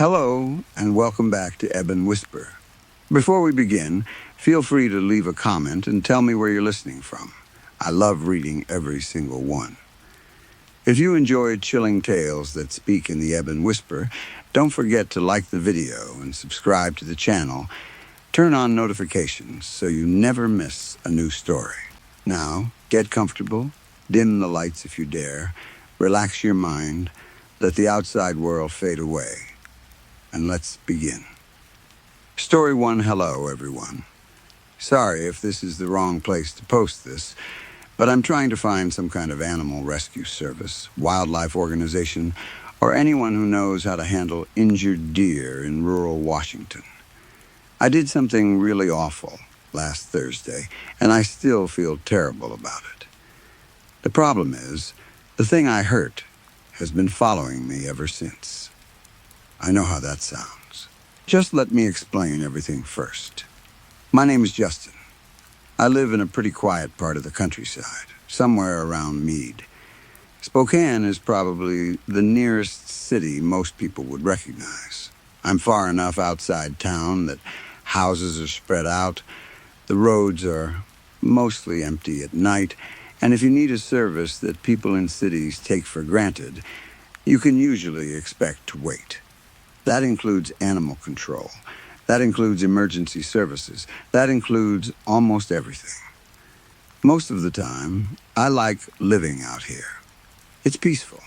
Hello, and welcome back to Ebon Whisper. Before we begin, feel free to leave a comment and tell me where you're listening from. I love reading every single one. If you enjoyed chilling tales that speak in the Ebon Whisper, don't forget to like the video and subscribe to the channel. Turn on notifications so you never miss a new story. Now, get comfortable, dim the lights if you dare, relax your mind, let the outside world fade away, and let's begin. Story 1, hello everyone. Sorry if this is the wrong place to post this, but I'm trying to find some kind of animal rescue service, wildlife organization, or anyone who knows how to handle injured deer in rural Washington. I did something really awful last Thursday, and I still feel terrible about it. The problem is, the thing I hurt has been following me ever since. I know how that sounds. Just let me explain everything first. My name is Justin. I live in a pretty quiet part of the countryside, somewhere around Meade. Spokane is probably the nearest city most people would recognize. I'm far enough outside town that houses are spread out, the roads are mostly empty at night, and if you need a service that people in cities take for granted, you can usually expect to wait. That includes animal control. That includes emergency services. That includes almost everything. Most of the time, I like living out here. It's peaceful.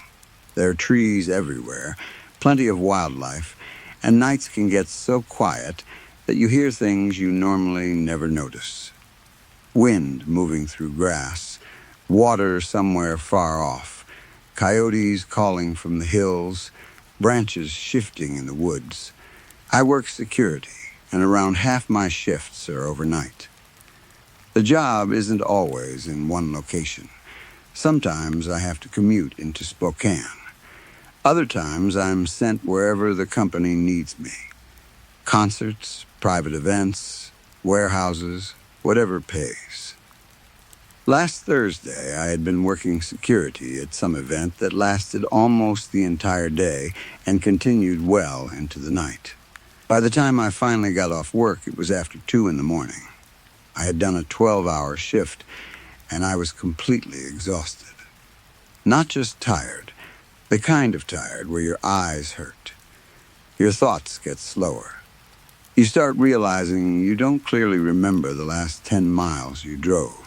There are trees everywhere, plenty of wildlife, and nights can get so quiet that you hear things you normally never notice. Wind moving through grass, water somewhere far off, coyotes calling from the hills, branches shifting in the woods. I work security, and around half my shifts are overnight. The job isn't always in one location. Sometimes I have to commute into Spokane. Other times I'm sent wherever the company needs me. Concerts, private events, warehouses, whatever pays. Last Thursday, I had been working security at some event that lasted almost the entire day and continued well into the night. By the time I finally got off work, it was after 2 in the morning. I had done a 12-hour shift, and I was completely exhausted. Not just tired, the kind of tired where your eyes hurt. Your thoughts get slower. You start realizing you don't clearly remember the last 10 miles you drove.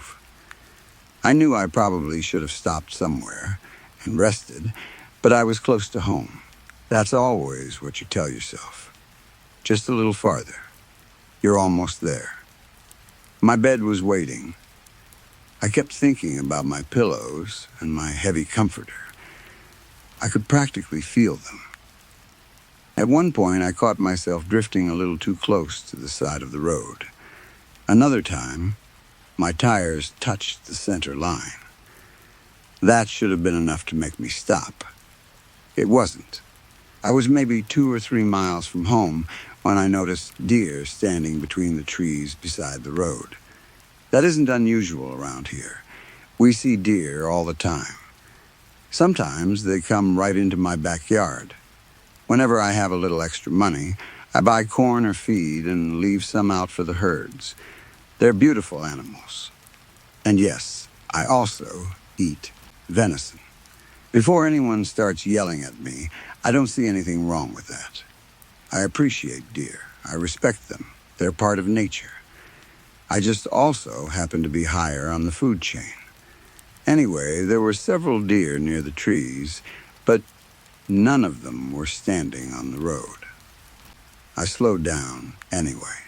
I knew I probably should have stopped somewhere and rested, but I was close to home. That's always what you tell yourself. Just a little farther. You're almost there. My bed was waiting. I kept thinking about my pillows and my heavy comforter. I could practically feel them. At one point, I caught myself drifting a little too close to the side of the road. Another time, my tires touched the center line. That should have been enough to make me stop. It wasn't. I was maybe 2 or 3 miles from home when I noticed deer standing between the trees beside the road. That isn't unusual around here. We see deer all the time. Sometimes they come right into my backyard. Whenever I have a little extra money, I buy corn or feed and leave some out for the herds. They're beautiful animals. And yes, I also eat venison. Before anyone starts yelling at me, I don't see anything wrong with that. I appreciate deer. I respect them. They're part of nature. I just also happen to be higher on the food chain. Anyway, there were several deer near the trees, but none of them were standing on the road. I slowed down anyway.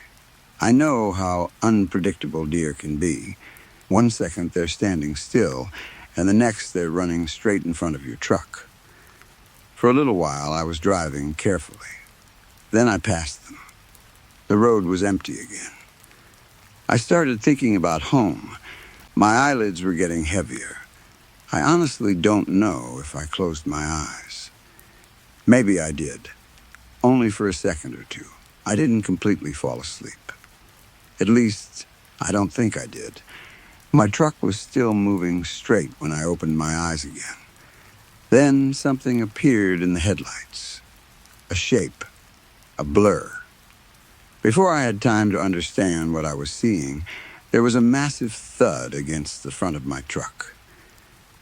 I know how unpredictable deer can be. One second they're standing still, and the next they're running straight in front of your truck. For a little while, I was driving carefully. Then I passed them. The road was empty again. I started thinking about home. My eyelids were getting heavier. I honestly don't know if I closed my eyes. Maybe I did. Only for a second or two. I didn't completely fall asleep. At least, I don't think I did. My truck was still moving straight when I opened my eyes again. Then something appeared in the headlights. A shape. a blur. Before I had time to understand what I was seeing, there was a massive thud against the front of my truck.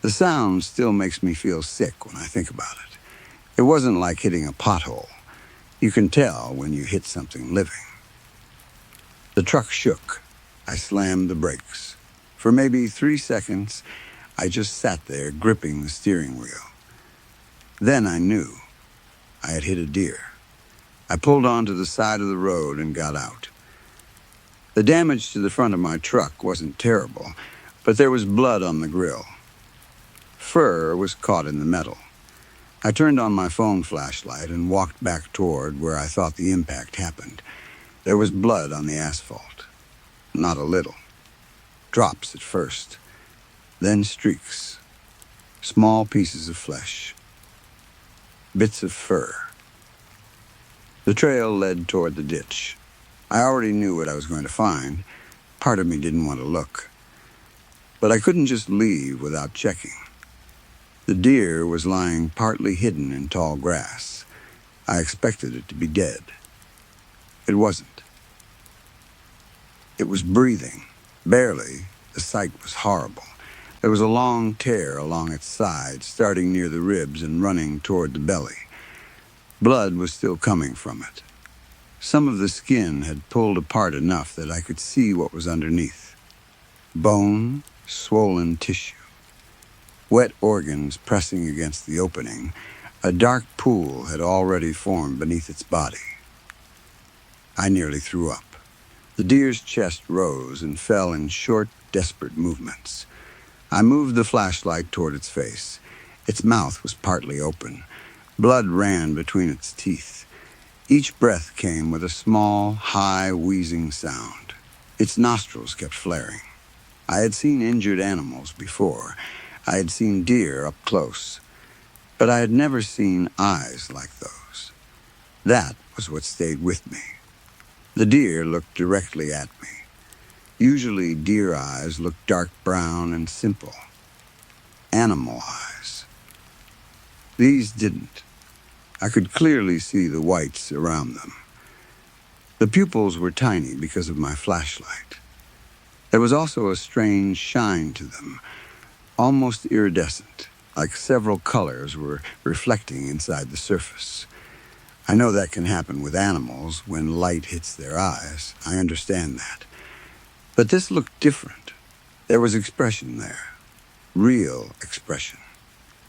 The sound still makes me feel sick when I think about it. It wasn't like hitting a pothole. You can tell when you hit something living. The truck shook. I slammed the brakes. For maybe 3 seconds, I just sat there gripping the steering wheel. Then I knew I had hit a deer. I pulled onto the side of the road and got out. The damage to the front of my truck wasn't terrible, but there was blood on the grill. Fur was caught in the metal. I turned on my phone flashlight and walked back toward where I thought the impact happened. There was blood on the asphalt. Not a little. Drops at first, then streaks. Small pieces of flesh. Bits of fur. The trail led toward the ditch. I already knew what I was going to find. Part of me didn't want to look. But I couldn't just leave without checking. The deer was lying partly hidden in tall grass. I expected it to be dead. It wasn't. It was breathing. Barely. The sight was horrible. There was a long tear along its side, starting near the ribs and running toward the belly. Blood was still coming from it. Some of the skin had pulled apart enough that I could see what was underneath. Bone, swollen tissue. Wet organs pressing against the opening. A dark pool had already formed beneath its body. I nearly threw up. The deer's chest rose and fell in short, desperate movements. I moved the flashlight toward its face. Its mouth was partly open. Blood ran between its teeth. Each breath came with a small, high, wheezing sound. Its nostrils kept flaring. I had seen injured animals before. I had seen deer up close. But I had never seen eyes like those. That was what stayed with me. The deer looked directly at me. Usually deer eyes look dark brown and simple. Animal eyes. These didn't. I could clearly see the whites around them. The pupils were tiny because of my flashlight. There was also a strange shine to them, almost iridescent, like several colors were reflecting inside the surface. I know that can happen with animals when light hits their eyes. I understand that. But this looked different. There was expression there. Real expression.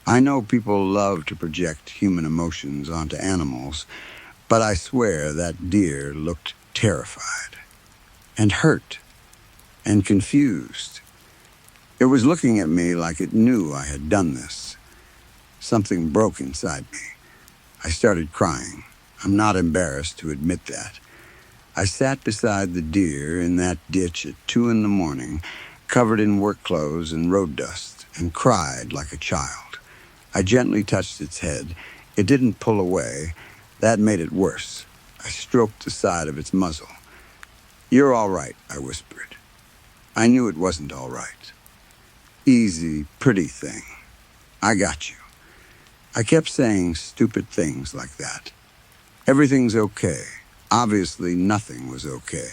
I know people love to project human emotions onto animals, but I swear that deer looked terrified, and hurt, and confused. It was looking at me like it knew I had done this. Something broke inside me. I started crying. I'm not embarrassed to admit that. I sat beside the deer in that ditch at 2 a.m, covered in work clothes and road dust, and cried like a child. I gently touched its head. It didn't pull away. That made it worse. I stroked the side of its muzzle. "You're all right," I whispered. I knew it wasn't all right. Easy, pretty thing. I got you. I kept saying stupid things like that. Everything's okay. Obviously, nothing was okay.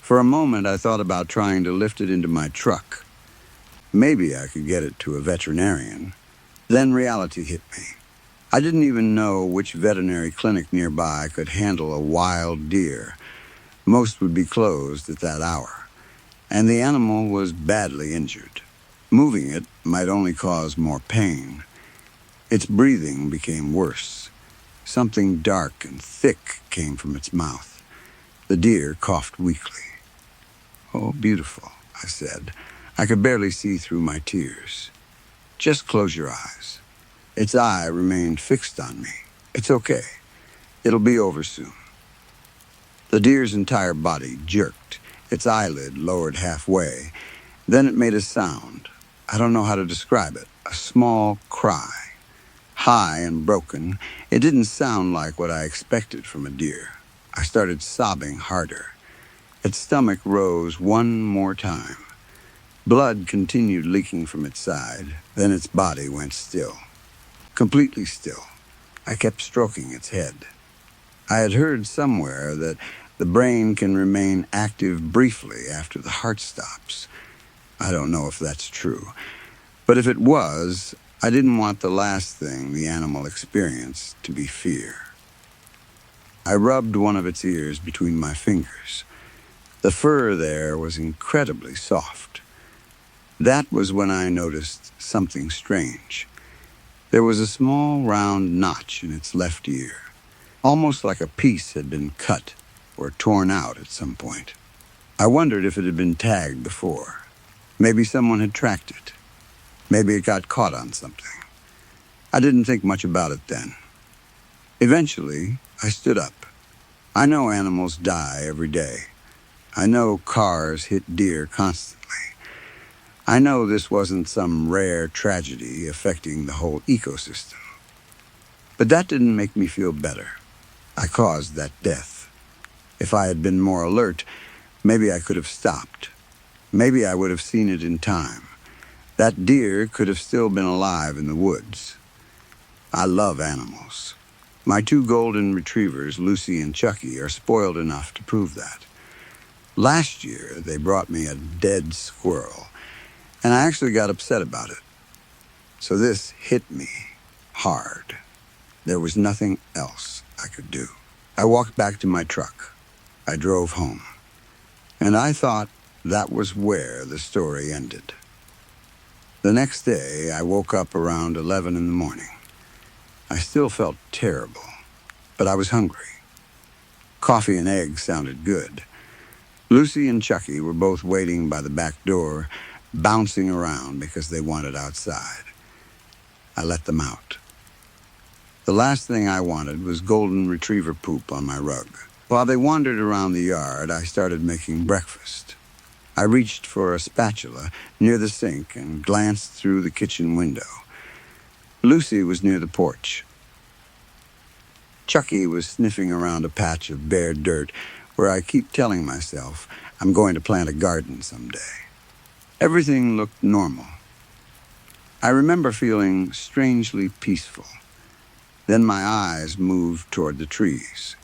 For a moment, I thought about trying to lift it into my truck. Maybe I could get it to a veterinarian. Then reality hit me. I didn't even know which veterinary clinic nearby could handle a wild deer. Most would be closed at that hour. And the animal was badly injured. Moving it might only cause more pain. Its breathing became worse. Something dark and thick came from its mouth. The deer coughed weakly. "Oh, beautiful," I said. I could barely see through my tears. "Just close your eyes." Its eye remained fixed on me. "It's okay. It'll be over soon." The deer's entire body jerked. Its eyelid lowered halfway. Then it made a sound. I don't know how to describe it. A small cry. High and broken. It didn't sound like what I expected from a deer. I started sobbing harder. Its stomach rose one more time. Blood continued leaking from its side. Then its body went still. Completely still. I kept stroking its head. I had heard somewhere that the brain can remain active briefly after the heart stops. I don't know if that's true, but if it was, I didn't want the last thing the animal experienced to be fear. I rubbed one of its ears between my fingers. The fur there was incredibly soft. That was when I noticed something strange. There was a small round notch in its left ear, almost like a piece had been cut or torn out at some point. I wondered if it had been tagged before. Maybe someone had tracked it. Maybe it got caught on something. I didn't think much about it then. Eventually, I stood up. I know animals die every day. I know cars hit deer constantly. I know this wasn't some rare tragedy affecting the whole ecosystem. But that didn't make me feel better. I caused that death. If I had been more alert, maybe I could have stopped. Maybe I would have seen it in time. That deer could have still been alive in the woods. I love animals. My 2 golden retrievers, Lucy and Chucky, are spoiled enough to prove that. Last year, they brought me a dead squirrel, and I actually got upset about it. So this hit me hard. There was nothing else I could do. I walked back to my truck. I drove home. And I thought that was where the story ended. The next day, I woke up around 11 in the morning. I still felt terrible, but I was hungry. Coffee and eggs sounded good. Lucy and Chucky were both waiting by the back door, bouncing around because they wanted outside. I let them out. The last thing I wanted was golden retriever poop on my rug. While they wandered around the yard, I started making breakfast. I reached for a spatula near the sink and glanced through the kitchen window. Lucy was near the porch. Chucky was sniffing around a patch of bare dirt where I keep telling myself I'm going to plant a garden someday. Everything looked normal. I remember feeling strangely peaceful. Then my eyes moved toward the trees.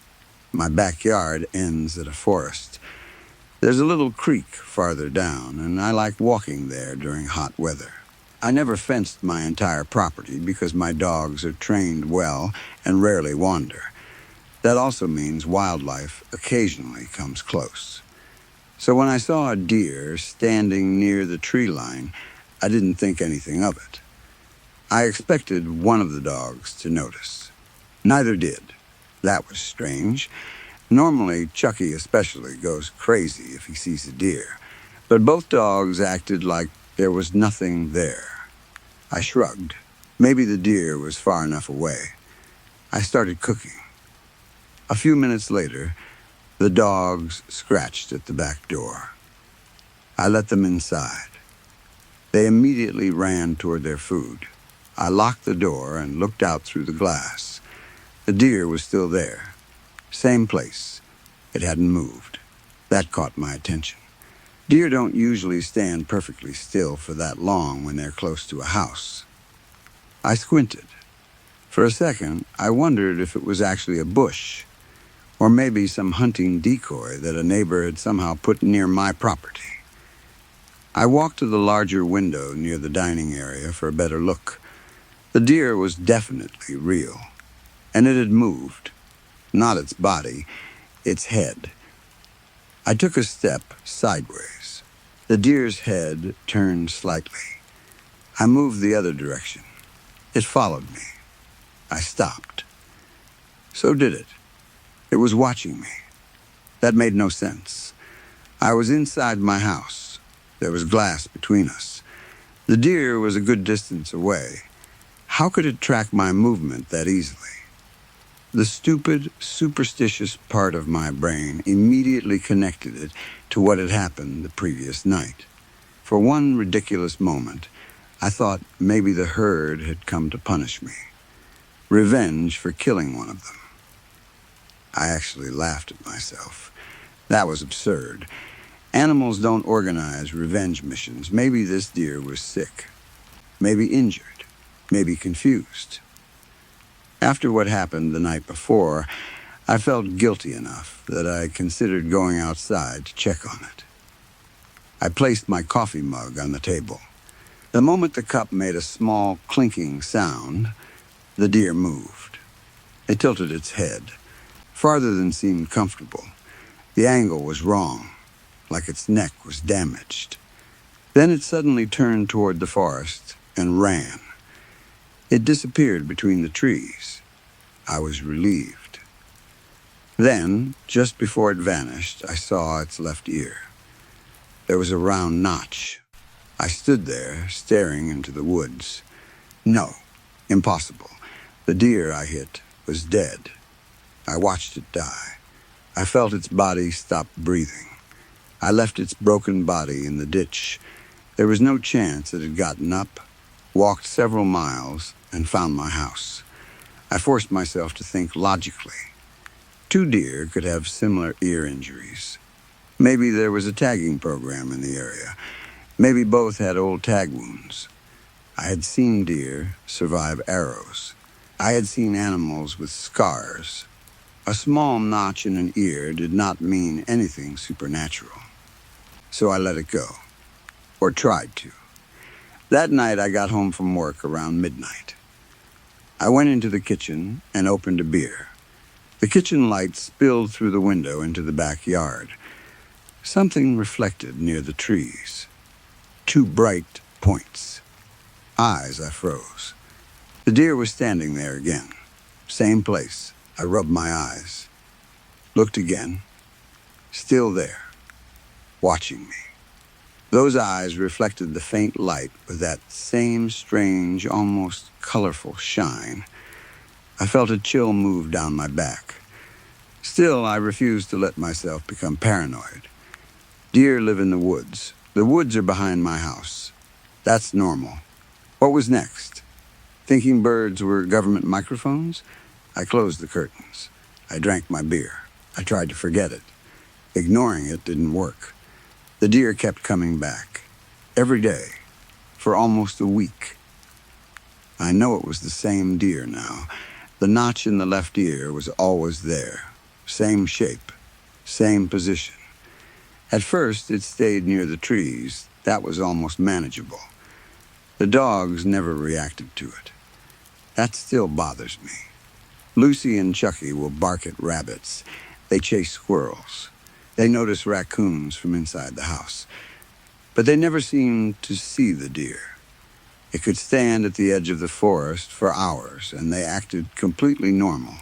My backyard ends at a forest. There's a little creek farther down, and I like walking there during hot weather. I never fenced my entire property because my dogs are trained well and rarely wander. That also means wildlife occasionally comes close. So when I saw a deer standing near the tree line, I didn't think anything of it. I expected one of the dogs to notice. Neither did. That was strange. Normally, Chucky especially goes crazy if he sees a deer, but both dogs acted like there was nothing there. I shrugged. Maybe the deer was far enough away. I started cooking. A few minutes later, the dogs scratched at the back door. I let them inside. They immediately ran toward their food. I locked the door and looked out through the glass. The deer was still there. Same place. It hadn't moved. That caught my attention. Deer don't usually stand perfectly still for that long when they're close to a house. I squinted. For a second, I wondered if it was actually a bush, or maybe some hunting decoy that a neighbor had somehow put near my property. I walked to the larger window near the dining area for a better look. The deer was definitely real, and it had moved. Not its body, its head. I took a step sideways. The deer's head turned slightly. I moved the other direction. It followed me. I stopped. So did it. It was watching me. That made no sense. I was inside my house. There was glass between us. The deer was a good distance away. How could it track my movement that easily? The stupid, superstitious part of my brain immediately connected it to what had happened the previous night. For one ridiculous moment, I thought maybe the herd had come to punish me. Revenge for killing one of them. I actually laughed at myself. That was absurd. Animals don't organize revenge missions. Maybe this deer was sick. Maybe injured. Maybe confused. After what happened the night before, I felt guilty enough that I considered going outside to check on it. I placed my coffee mug on the table. The moment the cup made a small clinking sound, the deer moved. It tilted its head, farther than seemed comfortable. The angle was wrong, like its neck was damaged. Then it suddenly turned toward the forest and ran. It disappeared between the trees. I was relieved. Then, just before it vanished, I saw its left ear. There was a round notch. I stood there, staring into the woods. No, impossible. The deer I hit was dead. I watched it die. I felt its body stop breathing. I left its broken body in the ditch. There was no chance it had gotten up, walked several miles, and found my house. I forced myself to think logically. 2 deer could have similar ear injuries. Maybe there was a tagging program in the area. Maybe both had old tag wounds. I had seen deer survive arrows. I had seen animals with scars. A small notch in an ear did not mean anything supernatural. So I let it go, or tried to. That night I got home from work around midnight. I went into the kitchen and opened a beer. The kitchen light spilled through the window into the backyard. Something reflected near the trees. 2 bright points. Eyes, I froze. The deer was standing there again. Same place. I rubbed my eyes. Looked again. Still there. Watching me. Those eyes reflected the faint light with that same strange, almost colorful shine. I felt a chill move down my back. Still, I refused to let myself become paranoid. Deer live in the woods. The woods are behind my house. That's normal. What was next? Thinking birds were government microphones? I closed the curtains. I drank my beer. I tried to forget it. Ignoring it didn't work. The deer kept coming back. Every day. For almost a week. I know it was the same deer now. The notch in the left ear was always there. Same shape. Same position. At first, it stayed near the trees. That was almost manageable. The dogs never reacted to it. That still bothers me. Lucy and Chucky will bark at rabbits. They chase squirrels. They notice raccoons from inside the house. But they never seem to see the deer. It could stand at the edge of the forest for hours, and they acted completely normal.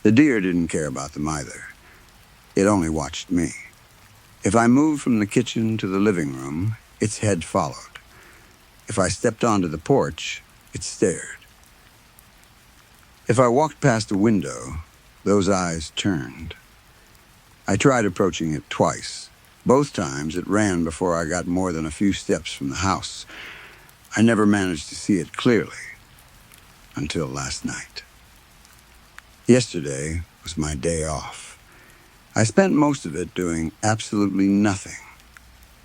The deer didn't care about them either. It only watched me. If I moved from the kitchen to the living room, its head followed. If I stepped onto the porch, it stared. If I walked past a window, those eyes turned. I tried approaching it twice. Both times it ran before I got more than a few steps from the house. I never managed to see it clearly until last night. Yesterday was my day off. I spent most of it doing absolutely nothing.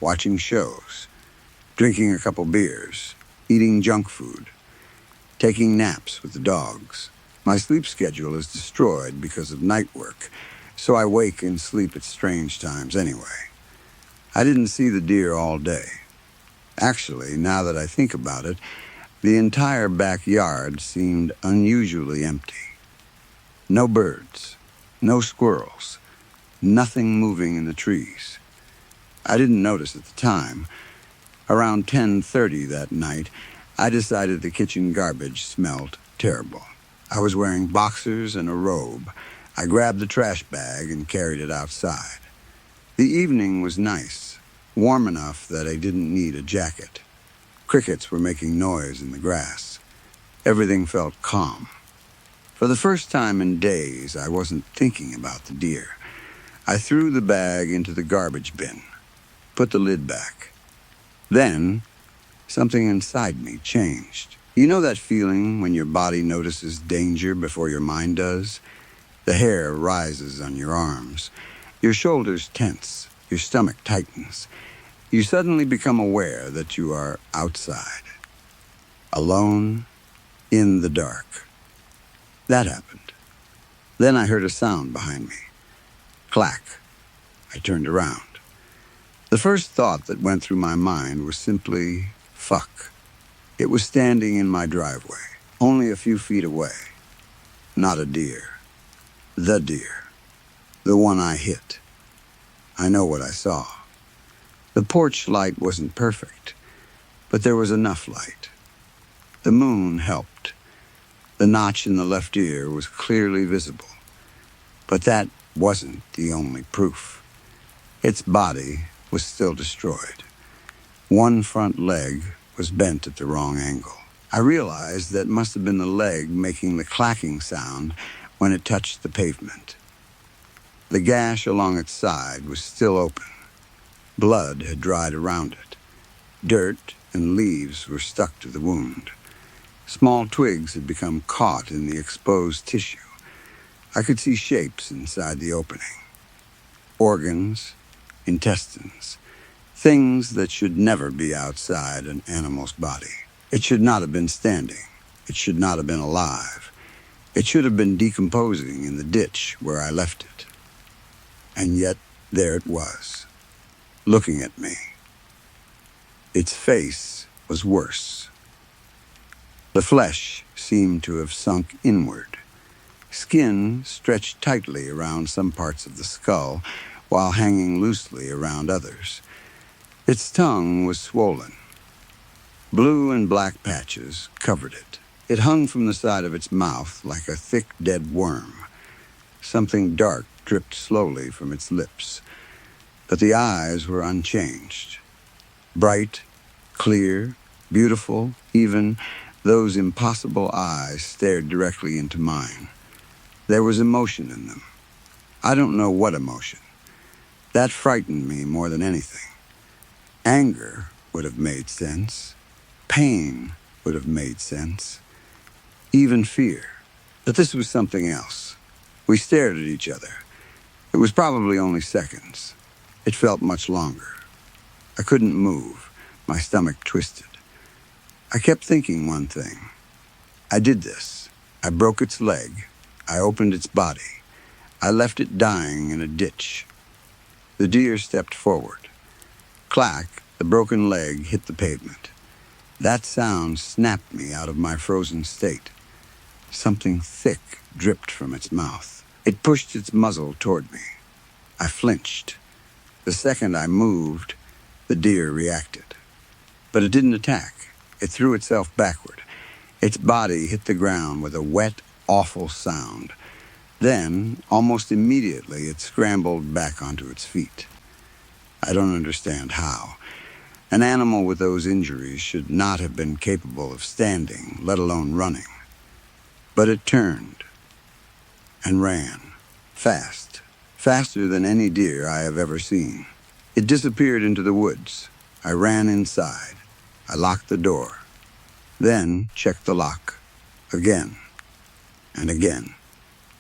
Watching shows, drinking a couple beers, eating junk food, taking naps with the dogs. My sleep schedule is destroyed because of night work, so I wake and sleep at strange times anyway. I didn't see the deer all day. Actually, now that I think about it, the entire backyard seemed unusually empty. No birds, no squirrels, nothing moving in the trees. I didn't notice at the time. Around 10:30 that night, I decided the kitchen garbage smelled terrible. I was wearing boxers and a robe. I grabbed the trash bag and carried it outside. The evening was nice, warm enough that I didn't need a jacket. Crickets were making noise in the grass. Everything felt calm. For the first time in days, I wasn't thinking about the deer. I threw the bag into the garbage bin, put the lid back. Then, something inside me changed. You know that feeling when your body notices danger before your mind does? The hair rises on your arms. Your shoulders tense. Your stomach tightens. You suddenly become aware that you are outside. Alone, in the dark. That happened. Then I heard a sound behind me. Clack. I turned around. The first thought that went through my mind was simply, fuck. It was standing in my driveway, only a few feet away. Not a deer. The deer. The one I hit. I know what I saw. The porch light wasn't perfect, but there was enough light. The moon helped. The notch in the left ear was clearly visible. But that wasn't the only proof. Its body was still destroyed. One front leg was bent at the wrong angle. I realized that must have been the leg making the clacking sound when it touched the pavement. The gash along its side was still open. Blood had dried around it. Dirt and leaves were stuck to the wound. Small twigs had become caught in the exposed tissue. I could see shapes inside the opening. Organs, intestines, things that should never be outside an animal's body. It should not have been standing. It should not have been alive. It should have been decomposing in the ditch where I left it. And yet, there it was, looking at me. Its face was worse. The flesh seemed to have sunk inward. Skin stretched tightly around some parts of the skull, while hanging loosely around others. Its tongue was swollen. Blue and black patches covered it. It hung from the side of its mouth like a thick, dead worm. Something dark dripped slowly from its lips, but the eyes were unchanged. Bright, clear, beautiful, even those impossible eyes stared directly into mine. There was emotion in them. I don't know what emotion. That frightened me more than anything. Anger would have made sense. Pain would have made sense. Even fear. But this was something else. We stared at each other. It was probably only seconds. It felt much longer. I couldn't move. My stomach twisted. I kept thinking one thing. I did this. I broke its leg. I opened its body. I left it dying in a ditch. The deer stepped forward. Clack, the broken leg hit the pavement. That sound snapped me out of my frozen state. Something thick dripped from its mouth. It pushed its muzzle toward me. I flinched. The second I moved, the deer reacted. But it didn't attack. It threw itself backward. Its body hit the ground with a wet, awful sound. Then, almost immediately, it scrambled back onto its feet. I don't understand how. An animal with those injuries should not have been capable of standing, let alone running. But it turned and ran, fast, faster than any deer I have ever seen. It disappeared into the woods. I ran inside. I locked the door, then checked the lock, again and again.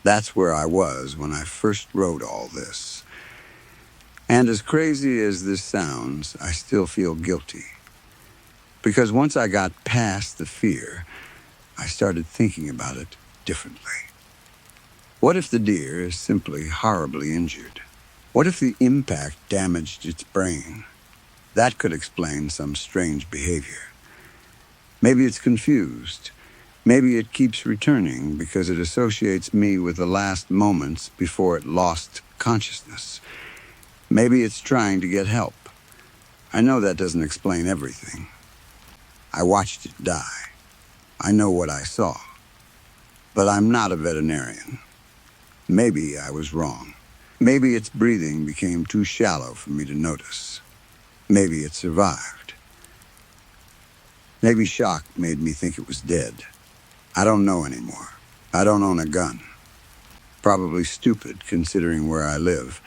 That's where I was when I first wrote all this. And as crazy as this sounds, I still feel guilty. Because once I got past the fear, I started thinking about it differently. What if the deer is simply horribly injured? What if the impact damaged its brain? That could explain some strange behavior. Maybe it's confused. Maybe it keeps returning because it associates me with the last moments before it lost consciousness. Maybe it's trying to get help. I know that doesn't explain everything. I watched it die. I know what I saw. But I'm not a veterinarian. Maybe I was wrong. Maybe its breathing became too shallow for me to notice. Maybe it survived. Maybe shock made me think it was dead. I don't know anymore. I don't own a gun. Probably stupid considering where I live.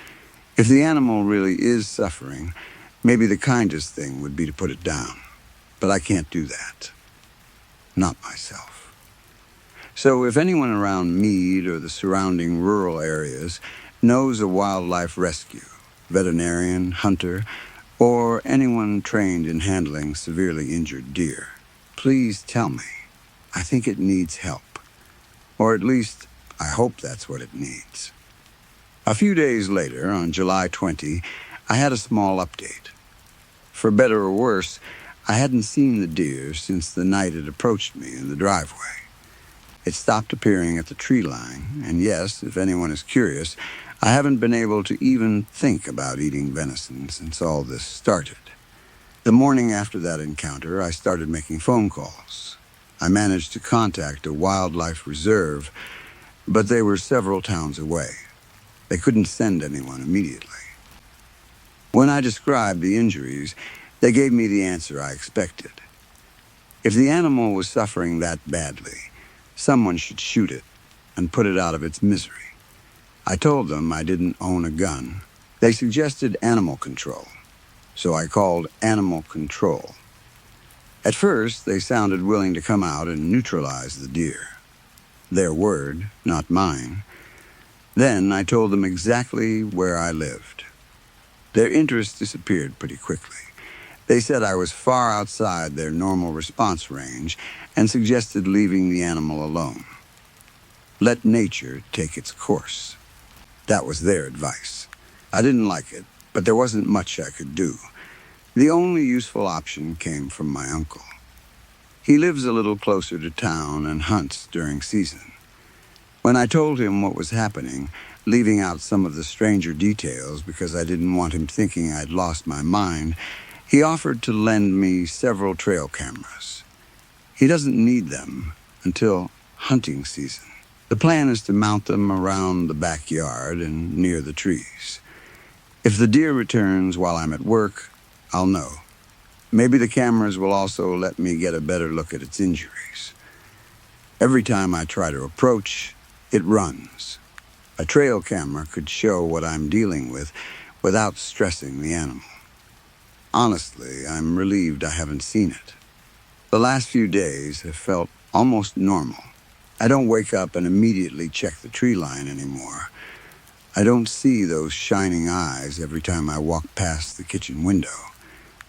If the animal really is suffering, maybe the kindest thing would be to put it down. But I can't do that. Not myself. So if anyone around Meade or the surrounding rural areas knows a wildlife rescue, veterinarian, hunter, or anyone trained in handling severely injured deer, please tell me. I think it needs help. Or at least I hope that's what it needs. A few days later, on July 20, I had a small update. For better or worse, I hadn't seen the deer since the night it approached me in the driveway. It stopped appearing at the tree line, and yes, if anyone is curious, I haven't been able to even think about eating venison since all this started. The morning after that encounter, I started making phone calls. I managed to contact a wildlife reserve, but they were several towns away. They couldn't send anyone immediately. When I described the injuries, they gave me the answer I expected. If the animal was suffering that badly, someone should shoot it and put it out of its misery. I told them I didn't own a gun. They suggested animal control, so I called animal control. At first, they sounded willing to come out and neutralize the deer. Their word, not mine. Then I told them exactly where I lived. Their interest disappeared pretty quickly. They said I was far outside their normal response range and suggested leaving the animal alone. Let nature take its course. That was their advice. I didn't like it, but there wasn't much I could do. The only useful option came from my uncle. He lives a little closer to town and hunts during season. When I told him what was happening, leaving out some of the stranger details because I didn't want him thinking I'd lost my mind, he offered to lend me several trail cameras. He doesn't need them until hunting season. The plan is to mount them around the backyard and near the trees. If the deer returns while I'm at work, I'll know. Maybe the cameras will also let me get a better look at its injuries. Every time I try to approach, it runs. A trail camera could show what I'm dealing with without stressing the animal. Honestly, I'm relieved I haven't seen it. The last few days have felt almost normal. I don't wake up and immediately check the tree line anymore. I don't see those shining eyes every time I walk past the kitchen window.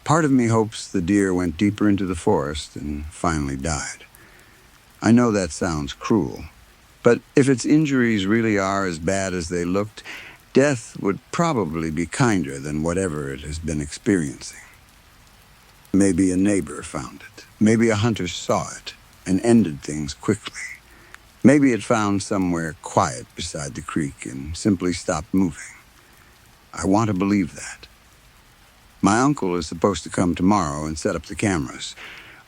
Part of me hopes the deer went deeper into the forest and finally died. I know that sounds cruel, but if its injuries really are as bad as they looked, death would probably be kinder than whatever it has been experiencing. Maybe a neighbor found it. Maybe a hunter saw it and ended things quickly. Maybe it found somewhere quiet beside the creek and simply stopped moving. I want to believe that. My uncle is supposed to come tomorrow and set up the cameras.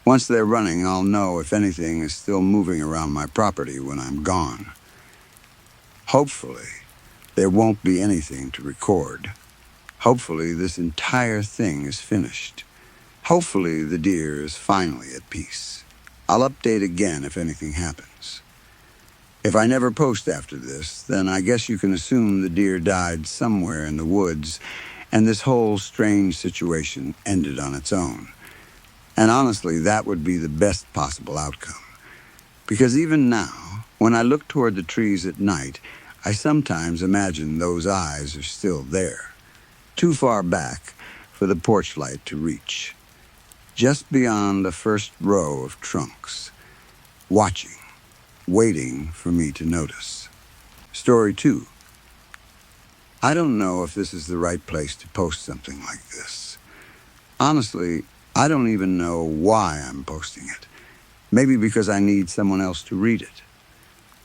Once they're running, I'll know if anything is still moving around my property when I'm gone. Hopefully, there won't be anything to record. Hopefully, this entire thing is finished. Hopefully, the deer is finally at peace. I'll update again if anything happens. If I never post after this, then I guess you can assume the deer died somewhere in the woods, and this whole strange situation ended on its own. And honestly, that would be the best possible outcome. Because even now, when I look toward the trees at night, I sometimes imagine those eyes are still there, too far back for the porch light to reach, just beyond the first row of trunks, watching, waiting for me to notice. Story 2. I don't know if this is the right place to post something like this. Honestly, I don't even know why I'm posting it. Maybe because I need someone else to read it.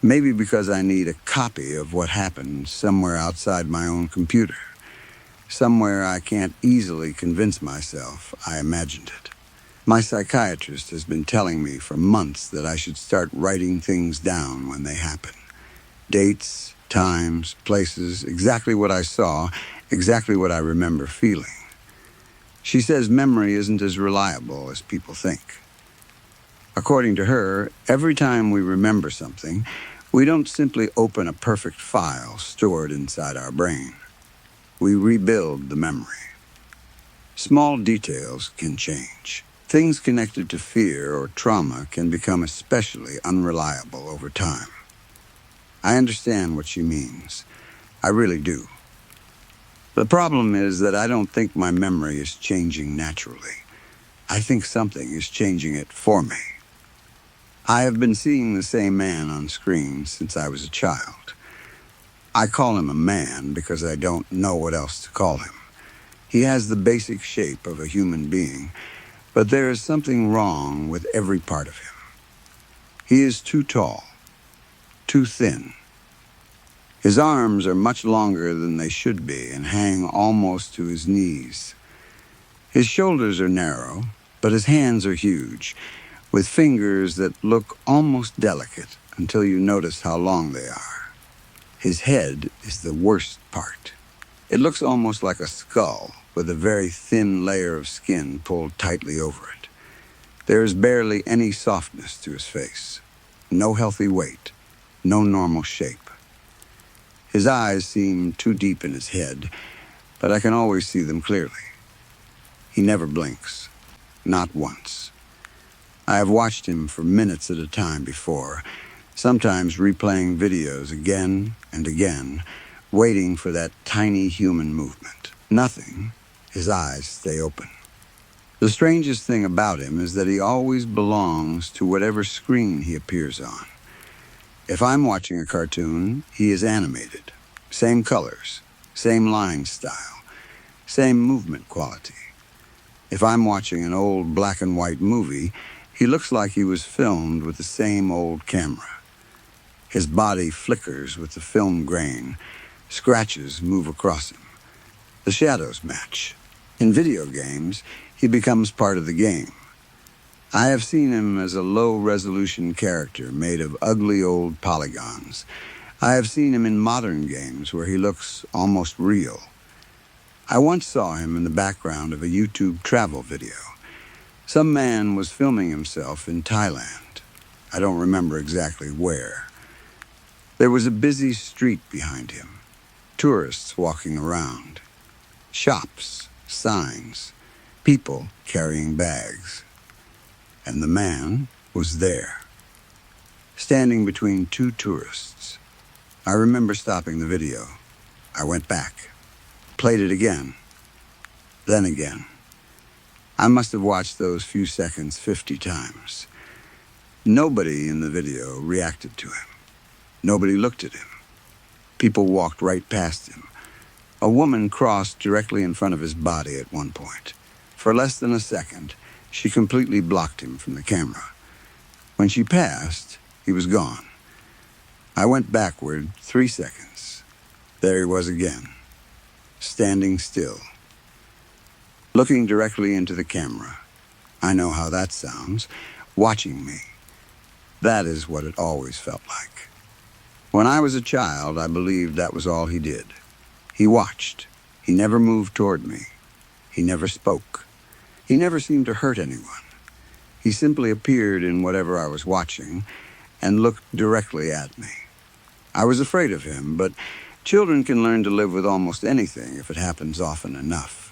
Maybe because I need a copy of what happened somewhere outside my own computer. Somewhere I can't easily convince myself I imagined it. My psychiatrist has been telling me for months that I should start writing things down when they happen. Dates, times, places, exactly what I saw, exactly what I remember feeling. She says memory isn't as reliable as people think. According to her, every time we remember something, we don't simply open a perfect file stored inside our brain. We rebuild the memory. Small details can change. Things connected to fear or trauma can become especially unreliable over time. I understand what she means. I really do. The problem is that I don't think my memory is changing naturally. I think something is changing it for me. I have been seeing the same man on screen since I was a child. I call him a man because I don't know what else to call him. He has the basic shape of a human being, but there is something wrong with every part of him. He is too tall, too thin. His arms are much longer than they should be and hang almost to his knees. His shoulders are narrow, but his hands are huge, with fingers that look almost delicate until you notice how long they are. His head is the worst part. It looks almost like a skull, with a very thin layer of skin pulled tightly over it. There is barely any softness to his face, no healthy weight, no normal shape. His eyes seem too deep in his head, but I can always see them clearly. He never blinks, not once. I have watched him for minutes at a time before, sometimes replaying videos again and again, waiting for that tiny human movement. Nothing. His eyes stay open. The strangest thing about him is that he always belongs to whatever screen he appears on. If I'm watching a cartoon, he is animated. Same colors, same line style, same movement quality. If I'm watching an old black and white movie, he looks like he was filmed with the same old camera. His body flickers with the film grain. Scratches move across him. The shadows match. In video games, he becomes part of the game. I have seen him as a low-resolution character made of ugly old polygons. I have seen him in modern games where he looks almost real. I once saw him in the background of a YouTube travel video. Some man was filming himself in Thailand. I don't remember exactly where. There was a busy street behind him. Tourists walking around. Shops, signs, people carrying bags. And the man was there, standing between two tourists. I remember stopping the video. I went back, played it again, then again. I must have watched those few seconds 50 times. Nobody in the video reacted to him. Nobody looked at him. People walked right past him. A woman crossed directly in front of his body at one point. For less than a second, she completely blocked him from the camera. When she passed, he was gone. I went backward 3 seconds. There he was again, standing still, looking directly into the camera. I know how that sounds, watching me. That is what it always felt like. When I was a child, I believed that was all he did. He watched. He never moved toward me. He never spoke. He never seemed to hurt anyone. He simply appeared in whatever I was watching and looked directly at me. I was afraid of him, but children can learn to live with almost anything if it happens often enough.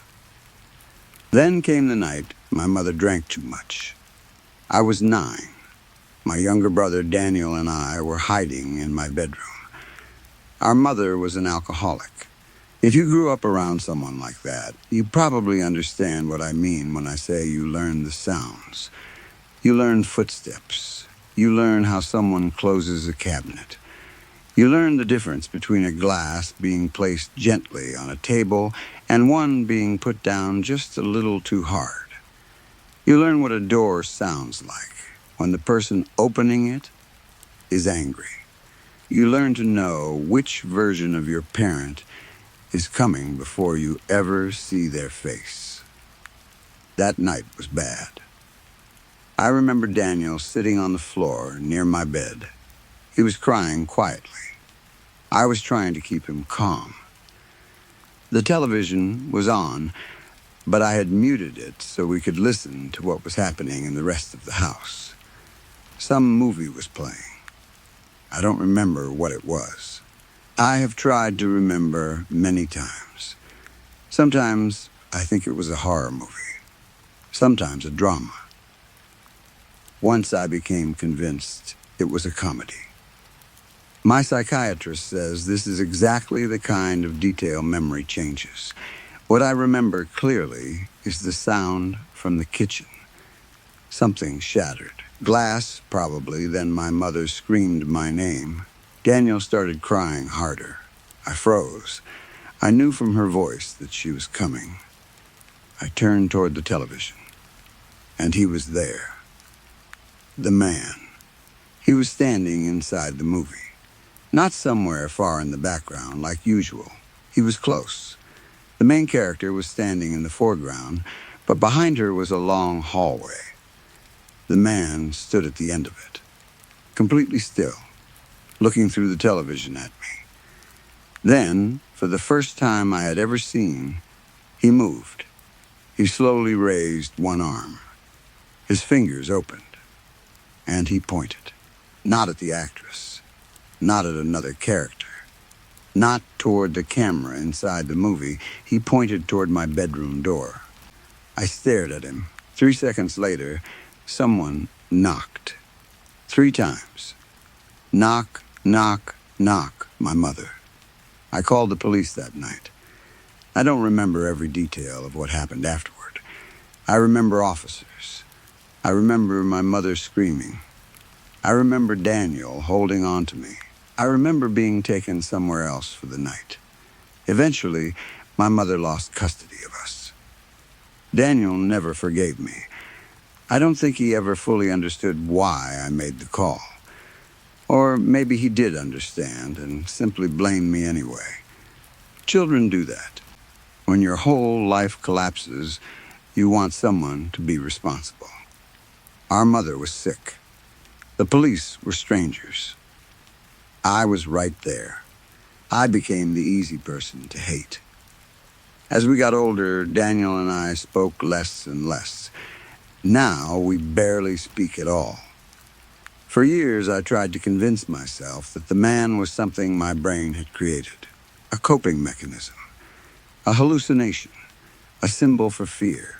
Then came the night my mother drank too much. I was 9. My younger brother Daniel and I were hiding in my bedroom. Our mother was an alcoholic. If you grew up around someone like that, you probably understand what I mean when I say you learn the sounds. You learn footsteps. You learn how someone closes a cabinet. You learn the difference between a glass being placed gently on a table and one being put down just a little too hard. You learn what a door sounds like when the person opening it is angry. You learn to know which version of your parent is coming before you ever see their face. That night was bad. I remember Daniel sitting on the floor near my bed. He was crying quietly. I was trying to keep him calm. The television was on, but I had muted it so we could listen to what was happening in the rest of the house. Some movie was playing. I don't remember what it was. I have tried to remember many times. Sometimes I think it was a horror movie. Sometimes a drama. Once I became convinced it was a comedy. My psychiatrist says this is exactly the kind of detail memory changes. What I remember clearly is the sound from the kitchen. Something shattered. Glass, probably, then my mother screamed my name. Daniel started crying harder. I froze. I knew from her voice that she was coming. I turned toward the television, and he was there. The man. He was standing inside the movie. Not somewhere far in the background like usual. He was close. The main character was standing in the foreground, but behind her was a long hallway. The man stood at the end of it, completely still, looking through the television at me. Then, for the first time I had ever seen, he moved. He slowly raised one arm. His fingers opened, and he pointed. Not at the actress, not at another character, not toward the camera inside the movie. He pointed toward my bedroom door. I stared at him. 3 seconds later, someone knocked. 3 times. Knock, knock, knock, my mother. I called the police that night. I don't remember every detail of what happened afterward. I remember officers. I remember my mother screaming. I remember Daniel holding on to me. I remember being taken somewhere else for the night. Eventually, my mother lost custody of us. Daniel never forgave me. I don't think he ever fully understood why I made the call. Or maybe he did understand and simply blamed me anyway. Children do that. When your whole life collapses, you want someone to be responsible. Our mother was sick. The police were strangers. I was right there. I became the easy person to hate. As we got older, Daniel and I spoke less and less. Now we barely speak at all. For years, I tried to convince myself that the man was something my brain had created, a coping mechanism, a hallucination, a symbol for fear,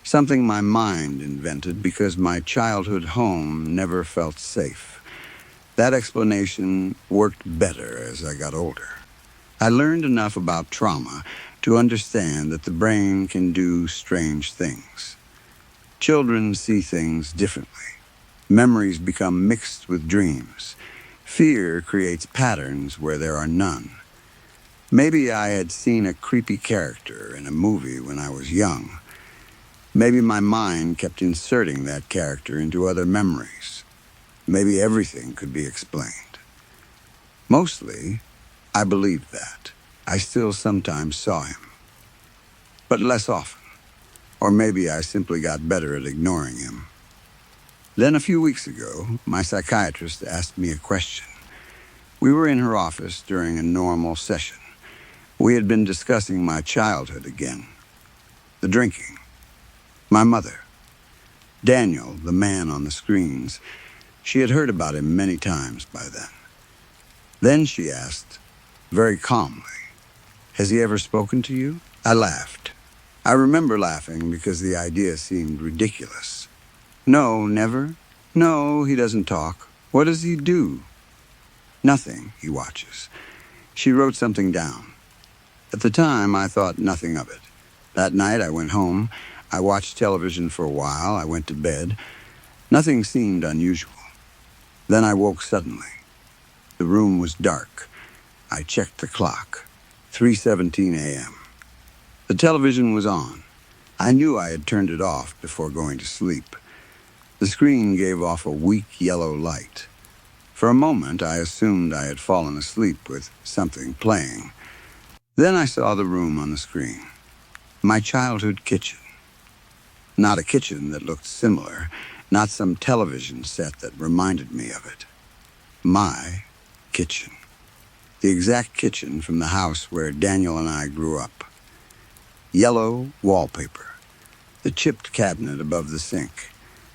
something my mind invented because my childhood home never felt safe. That explanation worked better as I got older. I learned enough about trauma to understand that the brain can do strange things. Children see things differently. Memories become mixed with dreams. Fear creates patterns where there are none. Maybe I had seen a creepy character in a movie when I was young. Maybe my mind kept inserting that character into other memories. Maybe everything could be explained. Mostly, I believed that. I still sometimes saw him, but less often. Or maybe I simply got better at ignoring him. Then a few weeks ago, my psychiatrist asked me a question. We were in her office during a normal session. We had been discussing my childhood again. The drinking. My mother. Daniel, the man on the screens. She had heard about him many times by then. Then she asked, very calmly, "Has he ever spoken to you?" I laughed. I remember laughing because the idea seemed ridiculous. "No, never. No, he doesn't talk. What does he do?" "Nothing, he watches." She wrote something down. At the time, I thought nothing of it. That night, I went home. I watched television for a while. I went to bed. Nothing seemed unusual. Then I woke suddenly. The room was dark. I checked the clock. 3:17 a.m. The television was on. I knew I had turned it off before going to sleep. The screen gave off a weak yellow light. For a moment, I assumed I had fallen asleep with something playing. Then I saw the room on the screen. My childhood kitchen. Not a kitchen that looked similar, not some television set that reminded me of it. My kitchen. The exact kitchen from the house where Daniel and I grew up. Yellow wallpaper. The chipped cabinet above the sink.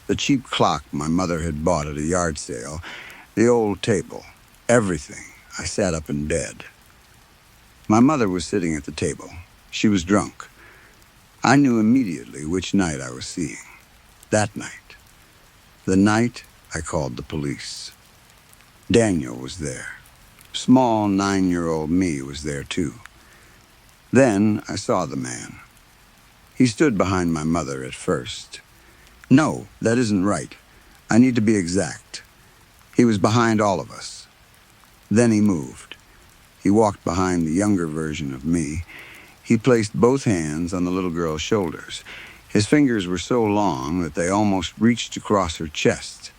The cheap clock my mother had bought at a yard sale. The old table. Everything. I sat up in bed. My mother was sitting at the table. She was drunk. I knew immediately which night I was seeing. That night. The night I called the police. Daniel was there. Small 9-year-old me was there too. Then I saw the man. He stood behind my mother at first. "No, that isn't right. I need to be exact. He was behind all of us. Then he moved. He walked behind the younger version of me. He placed both hands on the little girl's shoulders. His fingers were so long that they almost reached across her chest.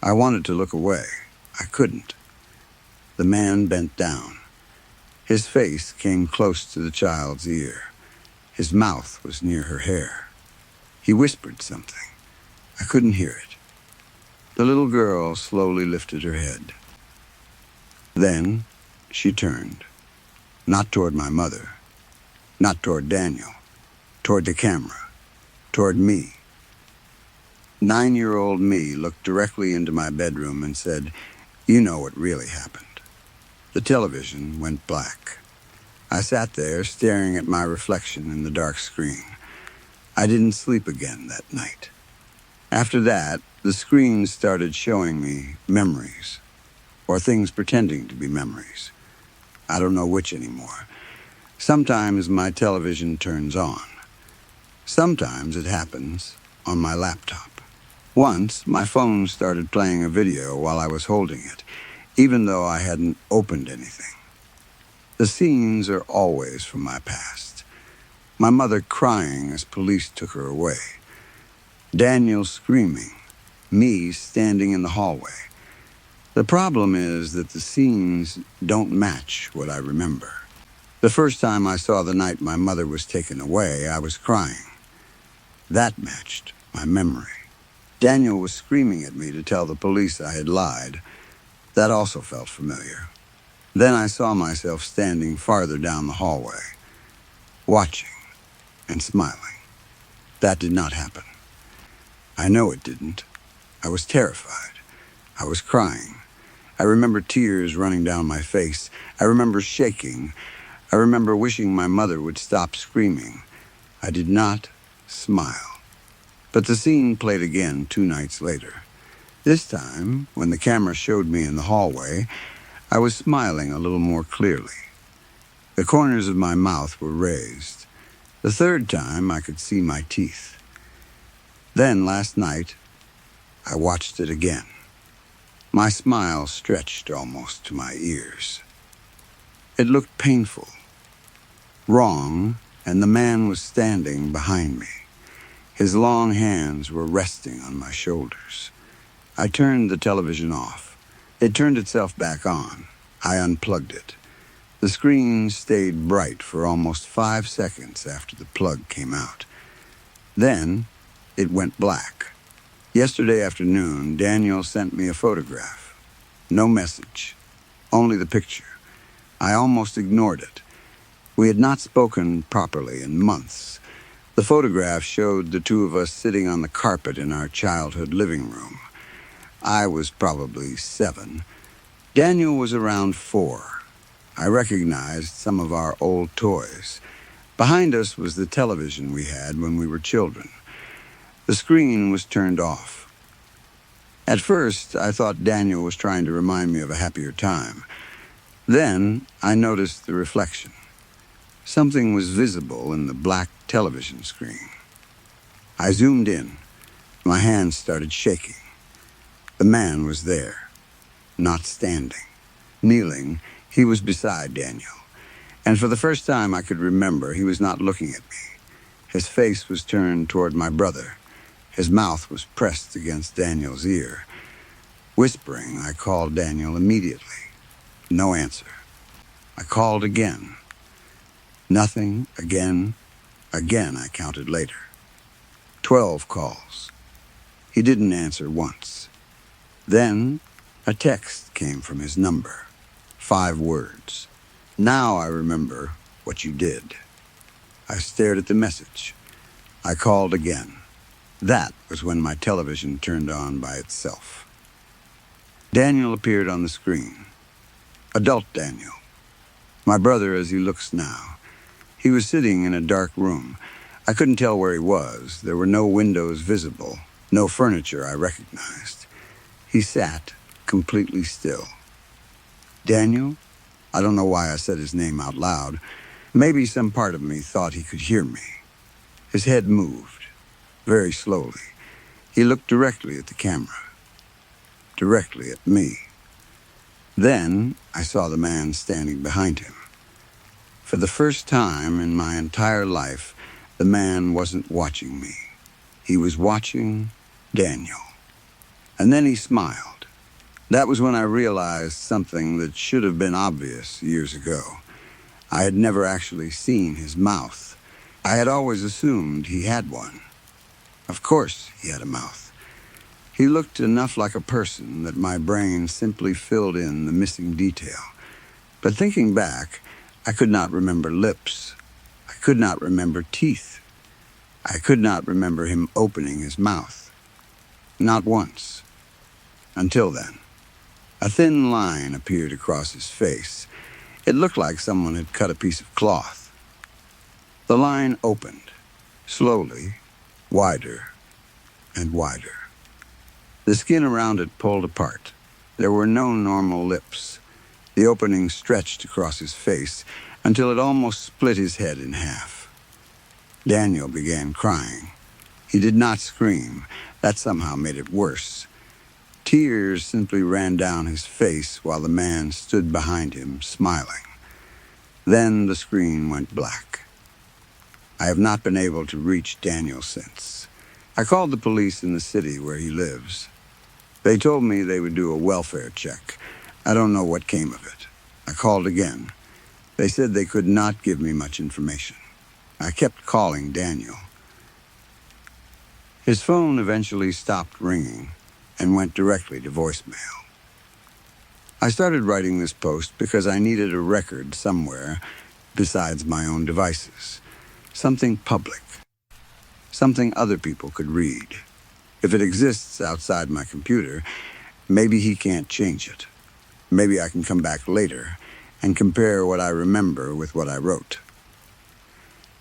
I wanted to look away. I couldn't. The man bent down. His face came close to the child's ear. His mouth was near her hair. He whispered something. I couldn't hear it. The little girl slowly lifted her head. Then she turned, not toward my mother, not toward Daniel, toward the camera, toward me. 9-year-old me looked directly into my bedroom and said, "You know what really happened." The television went black. I sat there staring at my reflection in the dark screen. I didn't sleep again that night. After that, the screen started showing me memories, or things pretending to be memories. I don't know which anymore. Sometimes my television turns on. Sometimes it happens on my laptop. Once, my phone started playing a video while I was holding it, even though I hadn't opened anything. The scenes are always from my past. My mother crying as police took her away. Daniel screaming. Me standing in the hallway. The problem is that the scenes don't match what I remember. The first time I saw the night my mother was taken away, I was crying. That matched my memory. Daniel was screaming at me to tell the police I had lied. That also felt familiar. Then I saw myself standing farther down the hallway, watching and smiling. That did not happen. I know it didn't. I was terrified. I was crying. I remember tears running down my face. I remember shaking. I remember wishing my mother would stop screaming. I did not smile. But the scene played again 2 nights later. This time, when the camera showed me in the hallway, I was smiling a little more clearly. The corners of my mouth were raised. The third time, I could see my teeth. Then, last night, I watched it again. My smile stretched almost to my ears. It looked painful, wrong, and the man was standing behind me. His long hands were resting on my shoulders. I turned the television off. It turned itself back on. I unplugged it. The screen stayed bright for almost 5 seconds after the plug came out. Then, it went black. Yesterday afternoon, Daniel sent me a photograph. No message, only the picture. I almost ignored it. We had not spoken properly in months. The photograph showed the two of us sitting on the carpet in our childhood living room. I was probably 7. Daniel was around 4. I recognized some of our old toys. Behind us was the television we had when we were children. The screen was turned off. At first, I thought Daniel was trying to remind me of a happier time. Then, I noticed the reflection. Something was visible in the black television screen. I zoomed in. My hands started shaking. The man was there, not standing. Kneeling, he was beside Daniel. And for the first time I could remember, he was not looking at me. His face was turned toward my brother. His mouth was pressed against Daniel's ear. Whispering, I called Daniel immediately. No answer. I called again. Nothing, again. Again, I counted later. 12 calls. He didn't answer once. Then, a text came from his number. 5 words. Now I remember what you did. I stared at the message. I called again. That was when my television turned on by itself. Daniel appeared on the screen. Adult Daniel. My brother as he looks now. He was sitting in a dark room. I couldn't tell where he was. There were no windows visible, no furniture I recognized. He sat completely still. Daniel? I don't know why I said his name out loud. Maybe some part of me thought he could hear me. His head moved, very slowly. He looked directly at the camera. directly at me. Then I saw the man standing behind him. For the first time in my entire life, the man wasn't watching me. He was watching Daniel. And then he smiled. That was when I realized something that should have been obvious years ago. I had never actually seen his mouth. I had always assumed he had one. Of course he had a mouth. He looked enough like a person that my brain simply filled in the missing detail. But thinking back, I could not remember lips. I could not remember teeth. I could not remember him opening his mouth. Not once. Until then. A thin line appeared across his face. It looked like someone had cut a piece of cloth. The line opened, slowly, wider and wider. The skin around it pulled apart. There were no normal lips. The opening stretched across his face until it almost split his head in half. Daniel began crying. He did not scream. That somehow made it worse. Tears simply ran down his face while the man stood behind him, smiling. Then the screen went black. I have not been able to reach Daniel since. I called the police in the city where he lives. They told me they would do a welfare check. I don't know what came of it. I called again. They said they could not give me much information. I kept calling Daniel. His phone eventually stopped ringing and went directly to voicemail. I started writing this post because I needed a record somewhere besides my own devices. Something public. Something other people could read. If it exists outside my computer, maybe he can't change it. Maybe I can come back later and compare what I remember with what I wrote.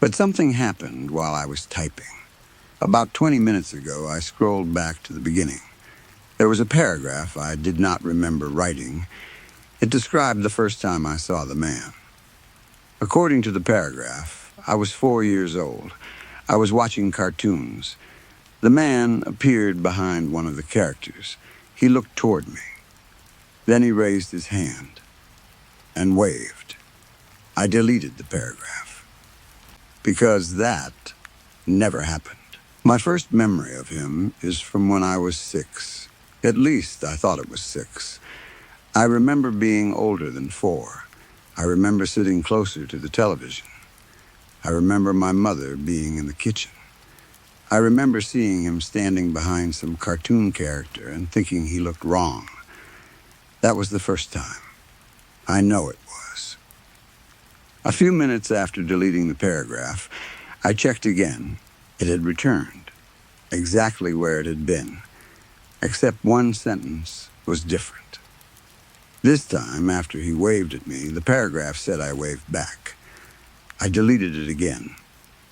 But something happened while I was typing. About 20 minutes ago, I scrolled back to the beginning. There was a paragraph I did not remember writing. It described the first time I saw the man. According to the paragraph, I was 4 years old. I was watching cartoons. The man appeared behind one of the characters. He looked toward me. Then he raised his hand and waved. I deleted the paragraph because that never happened. My first memory of him is from when I was 6. At least I thought it was 6. I remember being older than 4. I remember sitting closer to the television. I remember my mother being in the kitchen. I remember seeing him standing behind some cartoon character and thinking he looked wrong. That was the first time. I know it was. A few minutes after deleting the paragraph, I checked again. It had returned, exactly where it had been, except one sentence was different. This time, after he waved at me, the paragraph said I waved back. I deleted it again.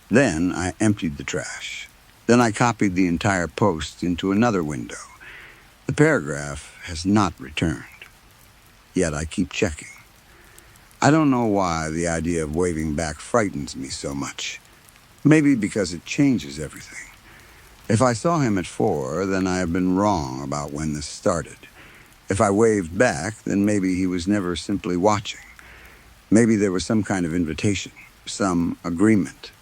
Then I emptied the trash. Then I copied the entire post into another window. The paragraph has not returned. Yet I keep checking. I don't know why the idea of waving back frightens me so much. Maybe because it changes everything. If I saw him at 4, then I have been wrong about when this started. If I waved back, then maybe he was never simply watching. Maybe there was some kind of invitation, some agreement.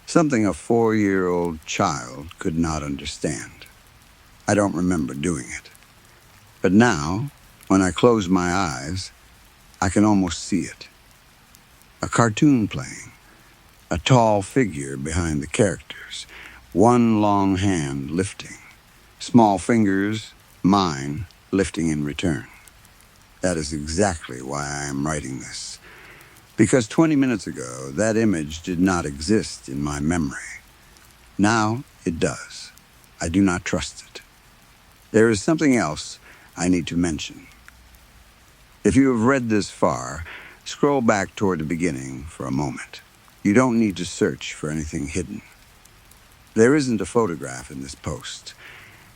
Something a 4-year-old child could not understand. I don't remember doing it. But now, when I close my eyes, I can almost see it. A cartoon playing. A tall figure behind the characters. One long hand lifting. Small fingers, mine, lifting in return. That is exactly why I am writing this. Because 20 minutes ago, that image did not exist in my memory. Now it does. I do not trust it. There is something else I need to mention. If you have read this far, scroll back toward the beginning for a moment. You don't need to search for anything hidden. There isn't a photograph in this post.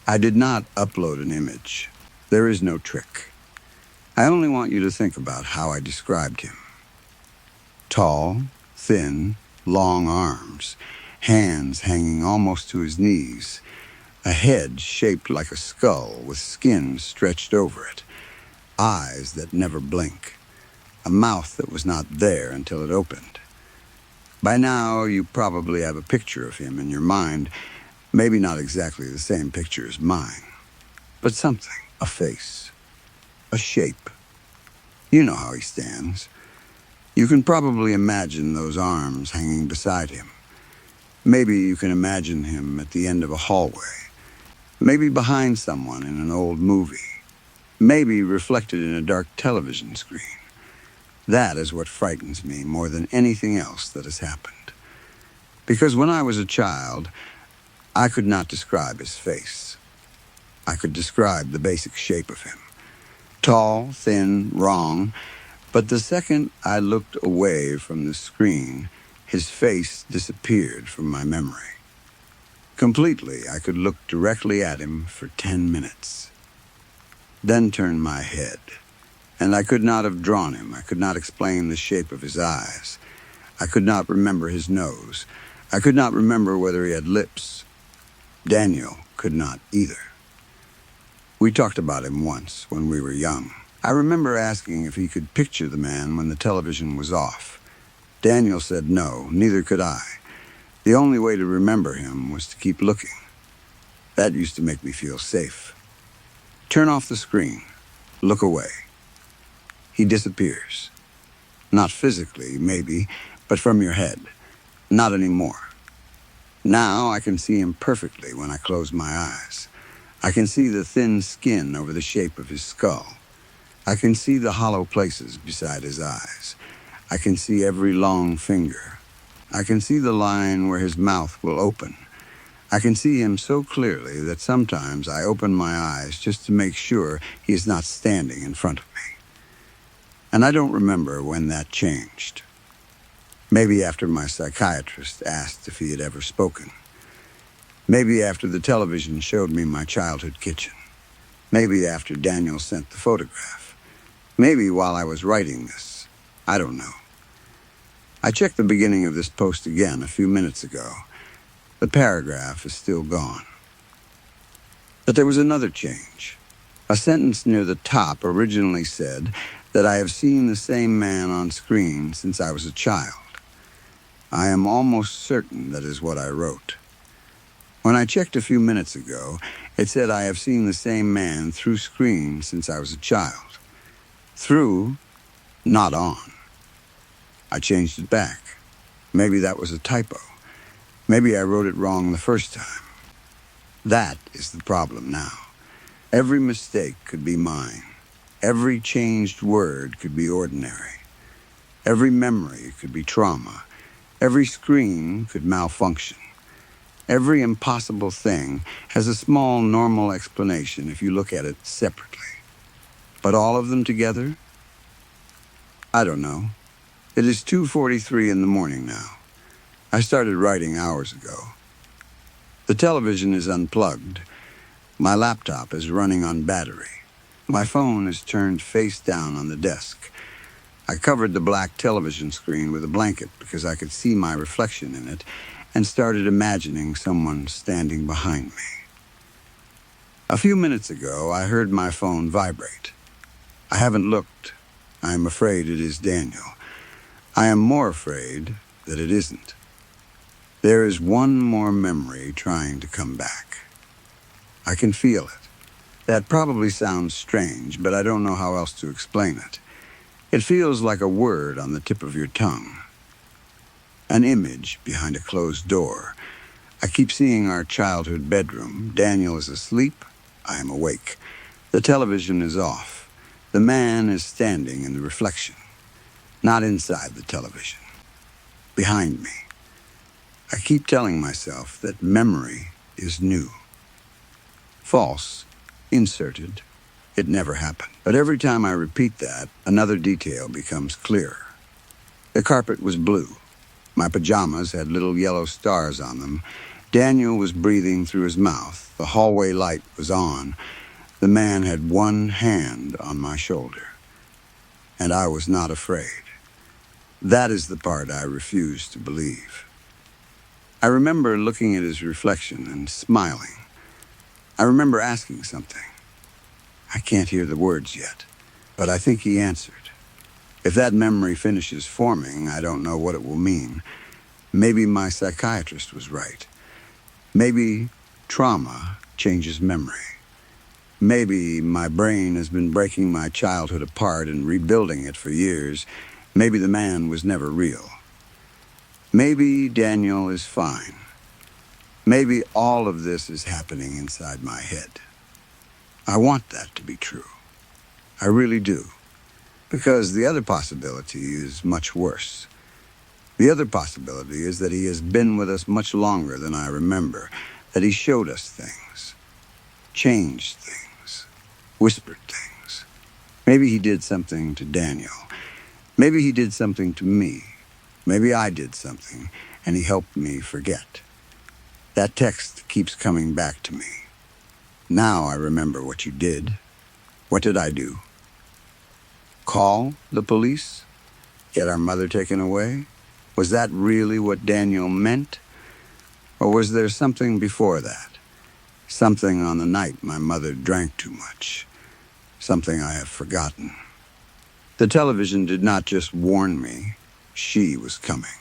I did not upload an image. There is no trick. I only want you to think about how I described him. Tall, thin, long arms, hands hanging almost to his knees, A head shaped like a skull with skin stretched over it, eyes that never blink, a mouth that was not there until it opened. By now, you probably have a picture of him in your mind, maybe not exactly the same picture as mine, but something, a face, a shape. You know how he stands. You can probably imagine those arms hanging beside him. Maybe you can imagine him at the end of a hallway, maybe behind someone in an old movie, maybe reflected in a dark television screen. That is what frightens me more than anything else that has happened. Because when I was a child, I could not describe his face. I could describe the basic shape of him. Tall, thin, wrong, but the second I looked away from the screen, his face disappeared from my memory. Completely, I could look directly at him for 10 minutes. Then turn my head, and I could not have drawn him. I could not explain the shape of his eyes. I could not remember his nose. I could not remember whether he had lips. Daniel could not either. We talked about him once when we were young. I remember asking if he could picture the man when the television was off. Daniel said no, neither could I. The only way to remember him was to keep looking. That used to make me feel safe. Turn off the screen. Look away. He disappears. Not physically, maybe, but from your head. Not anymore. Now I can see him perfectly when I close my eyes. I can see the thin skin over the shape of his skull. I can see the hollow places beside his eyes. I can see every long finger. I can see the line where his mouth will open. I can see him so clearly that sometimes I open my eyes just to make sure he is not standing in front of me. And I don't remember when that changed. Maybe after my psychiatrist asked if he had ever spoken. Maybe after the television showed me my childhood kitchen. Maybe after Daniel sent the photograph. Maybe while I was writing this. I don't know. I checked the beginning of this post again a few minutes ago. The paragraph is still gone. But there was another change. A sentence near the top originally said that I have seen the same man on screen since I was a child. I am almost certain that is what I wrote. When I checked a few minutes ago, it said I have seen the same man through screen since I was a child. Through, not on. I changed it back. Maybe that was a typo. Maybe I wrote it wrong the first time. That is the problem now. Every mistake could be mine. Every changed word could be ordinary. Every memory could be trauma. Every screen could malfunction. Every impossible thing has a small normal explanation if you look at it separately. But all of them together? I don't know. It is 2:43 in the morning now. I started writing hours ago. The television is unplugged. My laptop is running on battery. My phone is turned face down on the desk. I covered the black television screen with a blanket because I could see my reflection in it and started imagining someone standing behind me. A few minutes ago, I heard my phone vibrate. I haven't looked. I am afraid it is Daniel. I am more afraid that it isn't. There is one more memory trying to come back. I can feel it. That probably sounds strange, but I don't know how else to explain it. It feels like a word on the tip of your tongue. An image behind a closed door. I keep seeing our childhood bedroom. Daniel is asleep. I am awake. The television is off. The man is standing in the reflection. Not inside the television. Behind me. I keep telling myself that memory is new. False. Inserted. It never happened. But every time I repeat that, another detail becomes clearer. The carpet was blue. My pajamas had little yellow stars on them. Daniel was breathing through his mouth. The hallway light was on. The man had one hand on my shoulder. And I was not afraid. That is the part I refuse to believe. I remember looking at his reflection and smiling. I remember asking something. I can't hear the words yet, but I think he answered. If that memory finishes forming, I don't know what it will mean. Maybe my psychiatrist was right. Maybe trauma changes memory. Maybe my brain has been breaking my childhood apart and rebuilding it for years. Maybe the man was never real. Maybe Daniel is fine. Maybe all of this is happening inside my head. I want that to be true. I really do. Because the other possibility is much worse. The other possibility is that he has been with us much longer than I remember, that he showed us things, changed things, whispered things. Maybe he did something to Daniel. Maybe he did something to me. Maybe I did something, and he helped me forget. That text keeps coming back to me. Now I remember what you did. What did I do? Call the police? Get our mother taken away? Was that really what Daniel meant? Or was there something before that? Something on the night my mother drank too much. Something I have forgotten. The television did not just warn me. She was coming.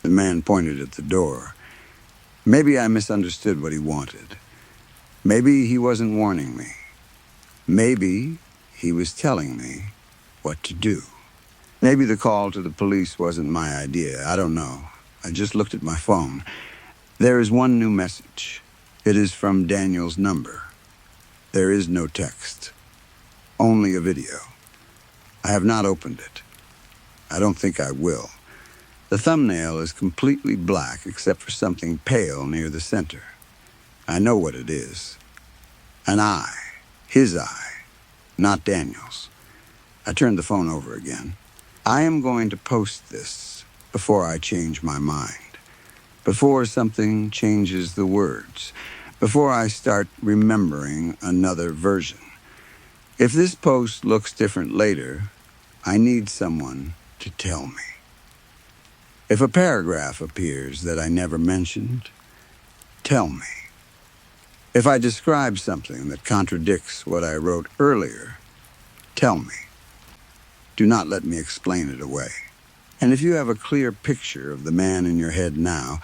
The man pointed at the door. Maybe I misunderstood what he wanted. Maybe he wasn't warning me. Maybe he was telling me what to do. Maybe the call to the police wasn't my idea. I don't know. I just looked at my phone. There is one new message. It is from Daniel's number. There is no text. Only a video. I have not opened it. I don't think I will. The thumbnail is completely black except for something pale near the center. I know what it is. An eye. His eye. Not Daniel's. I turned the phone over again. I am going to post this before I change my mind. Before something changes the words. Before I start remembering another version. If this post looks different later, I need someone to tell me. If a paragraph appears that I never mentioned, tell me. If I describe something that contradicts what I wrote earlier, tell me. Do not let me explain it away. And if you have a clear picture of the man in your head now,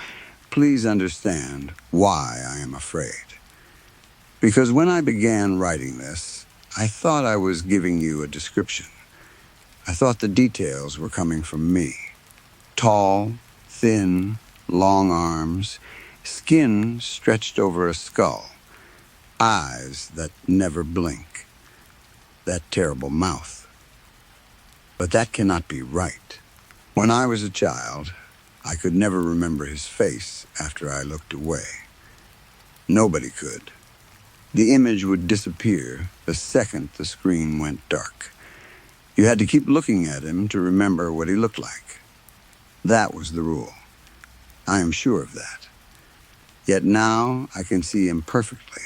please understand why I am afraid. Because when I began writing this, I thought I was giving you a description. I thought the details were coming from me. Tall, thin, long arms, skin stretched over a skull, eyes that never blink, that terrible mouth. But that cannot be right. When I was a child, I could never remember his face after I looked away. Nobody could. The image would disappear the second the screen went dark. You had to keep looking at him to remember what he looked like. That was the rule. I am sure of that. Yet now I can see him perfectly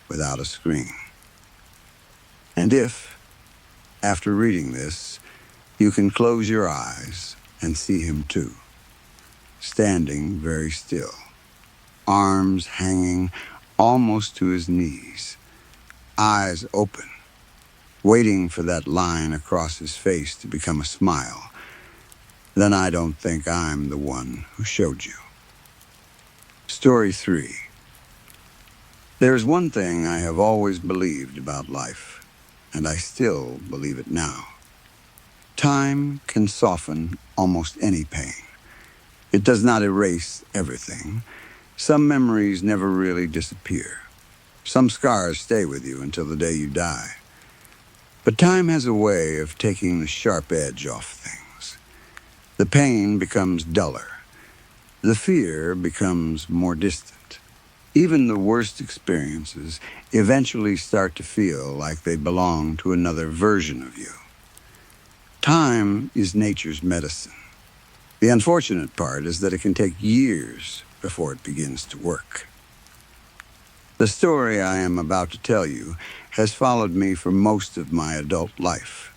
without a screen. And if, after reading this, you can close your eyes and see him too, standing very still, arms hanging almost to his knees, eyes open, waiting for that line across his face to become a smile, then I don't think I'm the one who showed you. Story 3. There's one thing I have always believed about life, and I still believe it now. Time can soften almost any pain. It does not erase everything. Some memories never really disappear. Some scars stay with you until the day you die. But time has a way of taking the sharp edge off things. The pain becomes duller. The fear becomes more distant. Even the worst experiences eventually start to feel like they belong to another version of you. Time is nature's medicine. The unfortunate part is that it can take years before it begins to work. The story I am about to tell you has followed me for most of my adult life.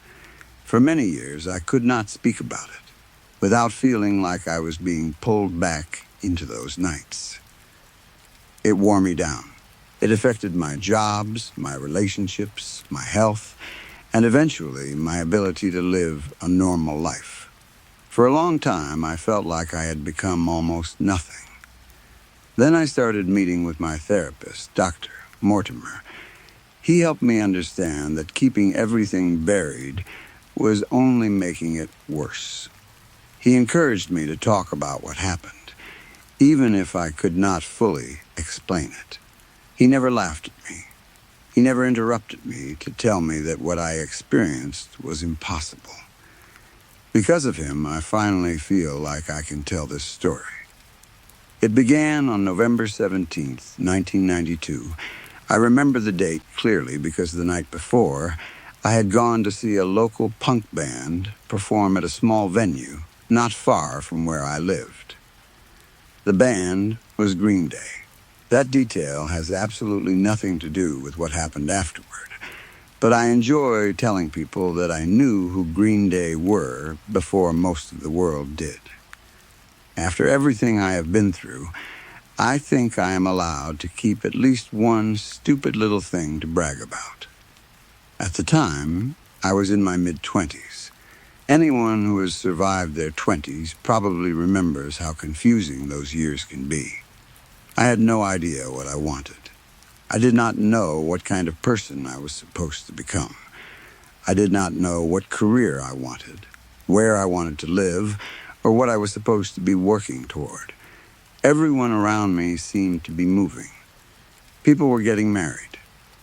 For many years, I could not speak about it without feeling like I was being pulled back into those nights. It wore me down. It affected my jobs, my relationships, my health, and eventually my ability to live a normal life. For a long time, I felt like I had become almost nothing. Then I started meeting with my therapist, Dr. Mortimer. He helped me understand that keeping everything buried was only making it worse. He encouraged me to talk about what happened, even if I could not fully explain it. He never laughed at me. He never interrupted me to tell me that what I experienced was impossible. Because of him, I finally feel like I can tell this story. It began on November 17th, 1992. I remember the date clearly because the night before, I had gone to see a local punk band perform at a small venue not far from where I lived. The band was Green Day. That detail has absolutely nothing to do with what happened afterward, but I enjoy telling people that I knew who Green Day were before most of the world did. After everything I have been through, I think I am allowed to keep at least one stupid little thing to brag about. At the time, I was in my mid-20s. Anyone who has survived their 20s probably remembers how confusing those years can be. I had no idea what I wanted. I did not know what kind of person I was supposed to become. I did not know what career I wanted, where I wanted to live, or what I was supposed to be working toward. Everyone around me seemed to be moving. People were getting married,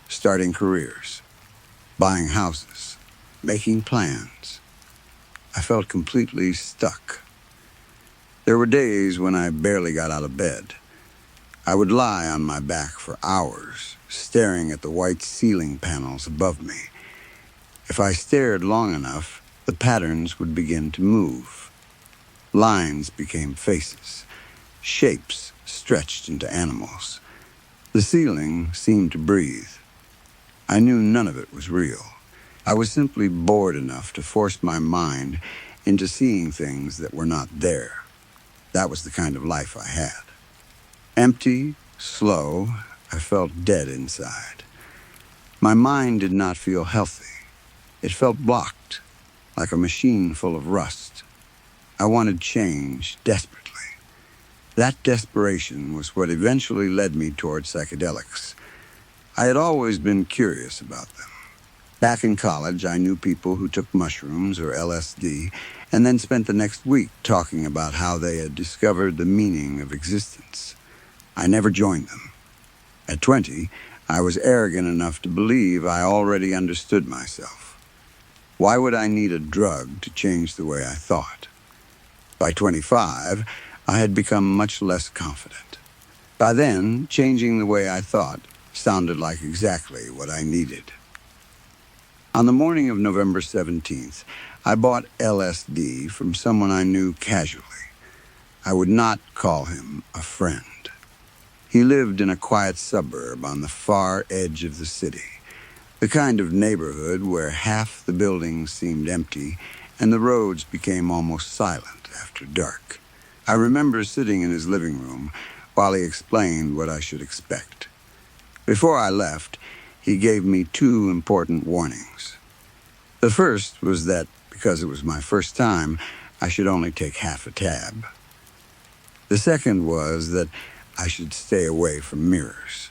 starting careers, buying houses, making plans. I felt completely stuck. There were days when I barely got out of bed. I would lie on my back for hours, staring at the white ceiling panels above me. If I stared long enough, the patterns would begin to move. Lines became faces. Shapes stretched into animals. The ceiling seemed to breathe. I knew none of it was real. I was simply bored enough to force my mind into seeing things that were not there. That was the kind of life I had. Empty, slow, I felt dead inside. My mind did not feel healthy. It felt blocked, like a machine full of rust. I wanted change desperately. That desperation was what eventually led me toward psychedelics. I had always been curious about them. Back in college, I knew people who took mushrooms or LSD and then spent the next week talking about how they had discovered the meaning of existence. I never joined them. At 20, I was arrogant enough to believe I already understood myself. Why would I need a drug to change the way I thought? By 25, I had become much less confident. By then, changing the way I thought sounded like exactly what I needed. On the morning of November 17th, I bought LSD from someone I knew casually. I would not call him a friend. He lived in a quiet suburb on the far edge of the city, the kind of neighborhood where half the buildings seemed empty and the roads became almost silent after dark. I remember sitting in his living room while he explained what I should expect. Before I left, he gave me 2 important warnings. The first was that, because it was my first time, I should only take half a tab. The second was that I should stay away from mirrors.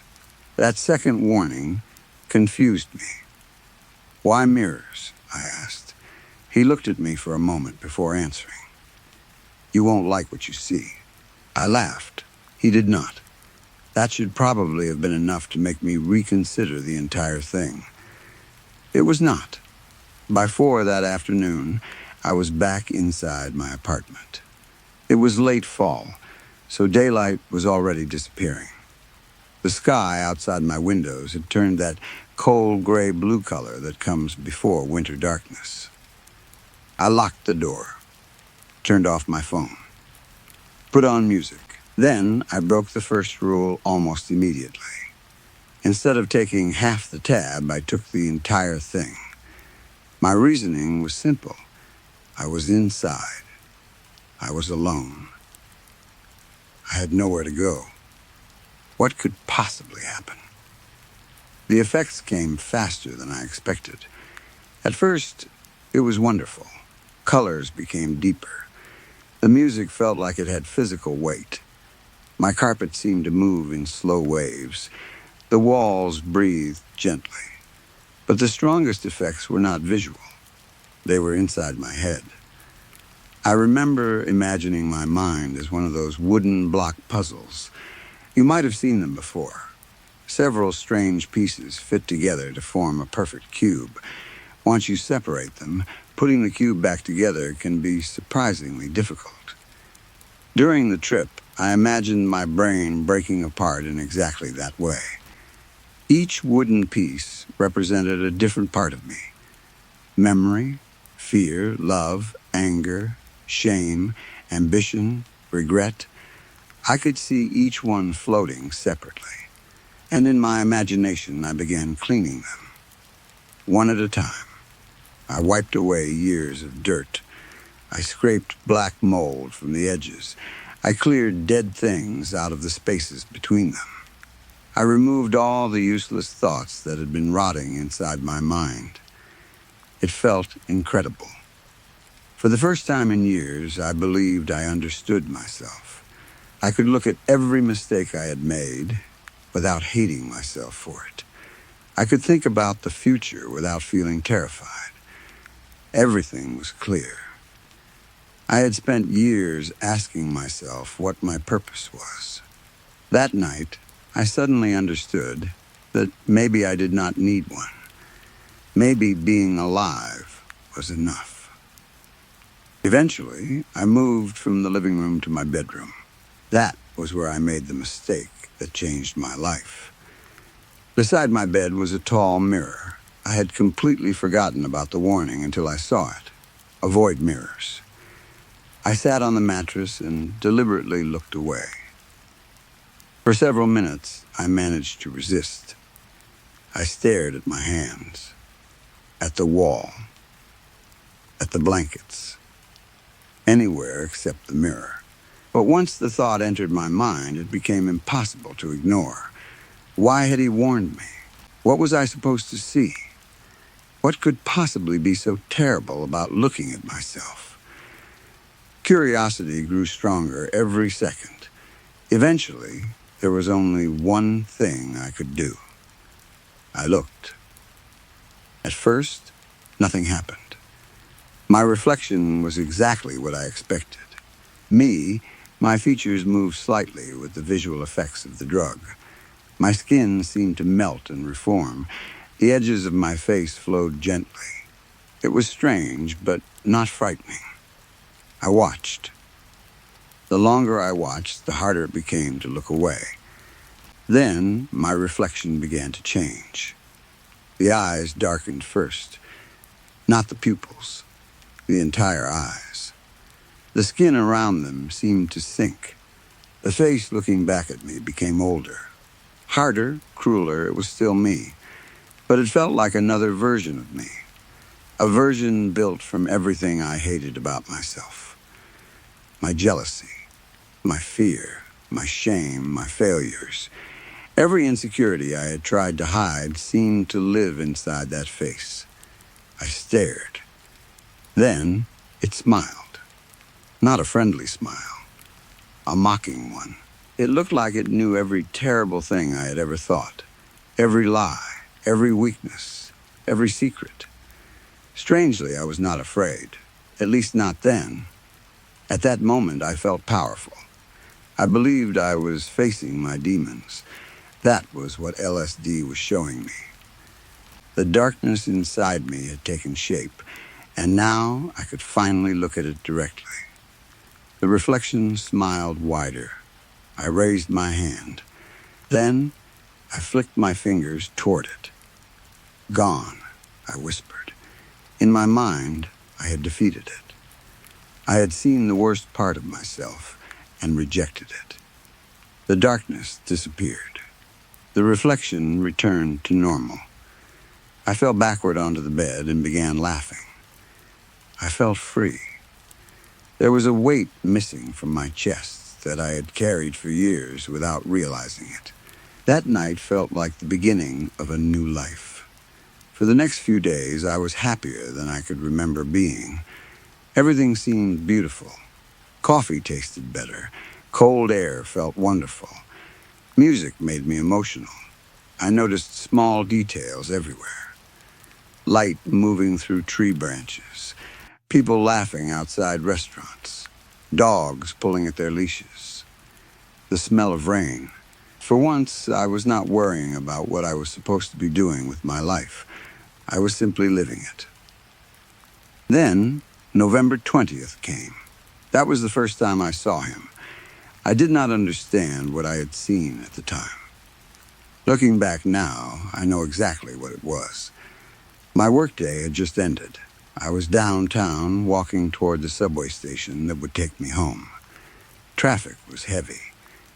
That second warning confused me. Why mirrors? I asked. He looked at me for a moment before answering. You won't like what you see. I laughed. He did not. That should probably have been enough to make me reconsider the entire thing. It was not. By 4 that afternoon, I was back inside my apartment. It was late fall, so daylight was already disappearing. The sky outside my windows had turned that cold gray-blue color that comes before winter darkness. I locked the door, turned off my phone, put on music. Then I broke the first rule almost immediately. Instead of taking half the tab, I took the entire thing. My reasoning was simple. I was inside. I was alone. I had nowhere to go. What could possibly happen? The effects came faster than I expected. At first, it was wonderful. Colors became deeper. The music felt like it had physical weight. My carpet seemed to move in slow waves. The walls breathed gently. But the strongest effects were not visual. They were inside my head. I remember imagining my mind as one of those wooden block puzzles. You might have seen them before. Several strange pieces fit together to form a perfect cube. Once you separate them, putting the cube back together can be surprisingly difficult. During the trip, I imagined my brain breaking apart in exactly that way. Each wooden piece represented a different part of me. Memory, fear, love, anger, shame, ambition, regret. I could see each one floating separately. And in my imagination, I began cleaning them, one at a time. I wiped away years of dirt. I scraped black mold from the edges. I cleared dead things out of the spaces between them. I removed all the useless thoughts that had been rotting inside my mind. It felt incredible. For the first time in years, I believed I understood myself. I could look at every mistake I had made without hating myself for it. I could think about the future without feeling terrified. Everything was clear. I had spent years asking myself what my purpose was. That night, I suddenly understood that maybe I did not need one. Maybe being alive was enough. Eventually, I moved from the living room to my bedroom. That was where I made the mistake that changed my life. Beside my bed was a tall mirror. I had completely forgotten about the warning until I saw it. Avoid mirrors. I sat on the mattress and deliberately looked away. For several minutes, I managed to resist. I stared at my hands, at the wall, at the blankets, anywhere except the mirror. But once the thought entered my mind, it became impossible to ignore. Why had he warned me? What was I supposed to see? What could possibly be so terrible about looking at myself? Curiosity grew stronger every second. Eventually, there was only one thing I could do. I looked. At first, nothing happened. My reflection was exactly what I expected. My features moved slightly with the visual effects of the drug. My skin seemed to melt and reform. The edges of my face flowed gently. It was strange, but not frightening. I watched. The longer I watched, the harder it became to look away. Then, my reflection began to change. The eyes darkened first. Not the pupils, the entire eyes. The skin around them seemed to sink. The face looking back at me became older. Harder, crueler, it was still me. But it felt like another version of me. A version built from everything I hated about myself. My jealousy, my fear, my shame, my failures. Every insecurity I had tried to hide seemed to live inside that face. I stared. Then it smiled. Not a friendly smile, a mocking one. It looked like it knew every terrible thing I had ever thought. Every lie, every weakness, every secret. Strangely, I was not afraid. At least not then. At that moment, I felt powerful. I believed I was facing my demons. That was what LSD was showing me. The darkness inside me had taken shape, and now I could finally look at it directly. The reflection smiled wider. I raised my hand. Then I flicked my fingers toward it. Gone, I whispered. In my mind, I had defeated it. I had seen the worst part of myself and rejected it. The darkness disappeared. The reflection returned to normal. I fell backward onto the bed and began laughing. I felt free. There was a weight missing from my chest that I had carried for years without realizing it. That night felt like the beginning of a new life. For the next few days, I was happier than I could remember being. Everything seemed beautiful. Coffee tasted better. Cold air felt wonderful. Music made me emotional. I noticed small details everywhere. Light moving through tree branches. People laughing outside restaurants. Dogs pulling at their leashes. The smell of rain. For once, I was not worrying about what I was supposed to be doing with my life. I was simply living it. Then, November 20th came. That was the first time I saw him. I did not understand what I had seen at the time. Looking back now, I know exactly what it was. My workday had just ended. I was downtown, walking toward the subway station that would take me home. Traffic was heavy.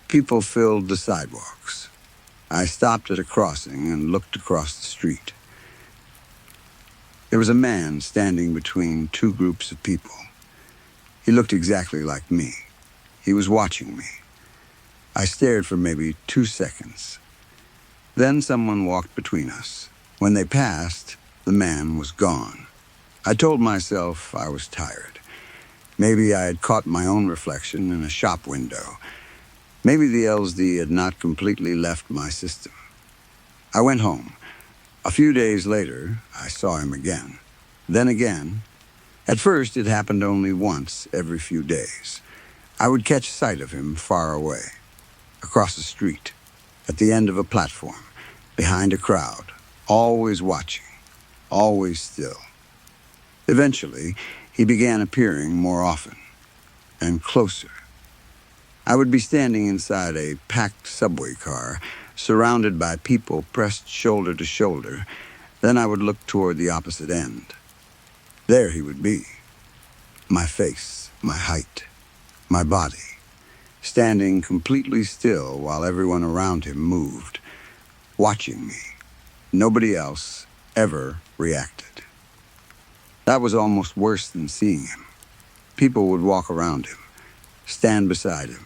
People filled the sidewalks. I stopped at a crossing and looked across the street. There was a man standing between two groups of people. He looked exactly like me. He was watching me. I stared for maybe 2 seconds. Then someone walked between us. When they passed, the man was gone. I told myself I was tired. Maybe I had caught my own reflection in a shop window. Maybe the LSD had not completely left my system. I went home. A few days later, I saw him again. Then again. At first, it happened only once every few days. I would catch sight of him far away, across the street, at the end of a platform, behind a crowd, always watching, always still. Eventually, he began appearing more often and closer. I would be standing inside a packed subway car, surrounded by people pressed shoulder to shoulder. Then I would look toward the opposite end. There he would be. My face, my height, my body, standing completely still while everyone around him moved, watching me. Nobody else ever reacted. That was almost worse than seeing him. People would walk around him, stand beside him.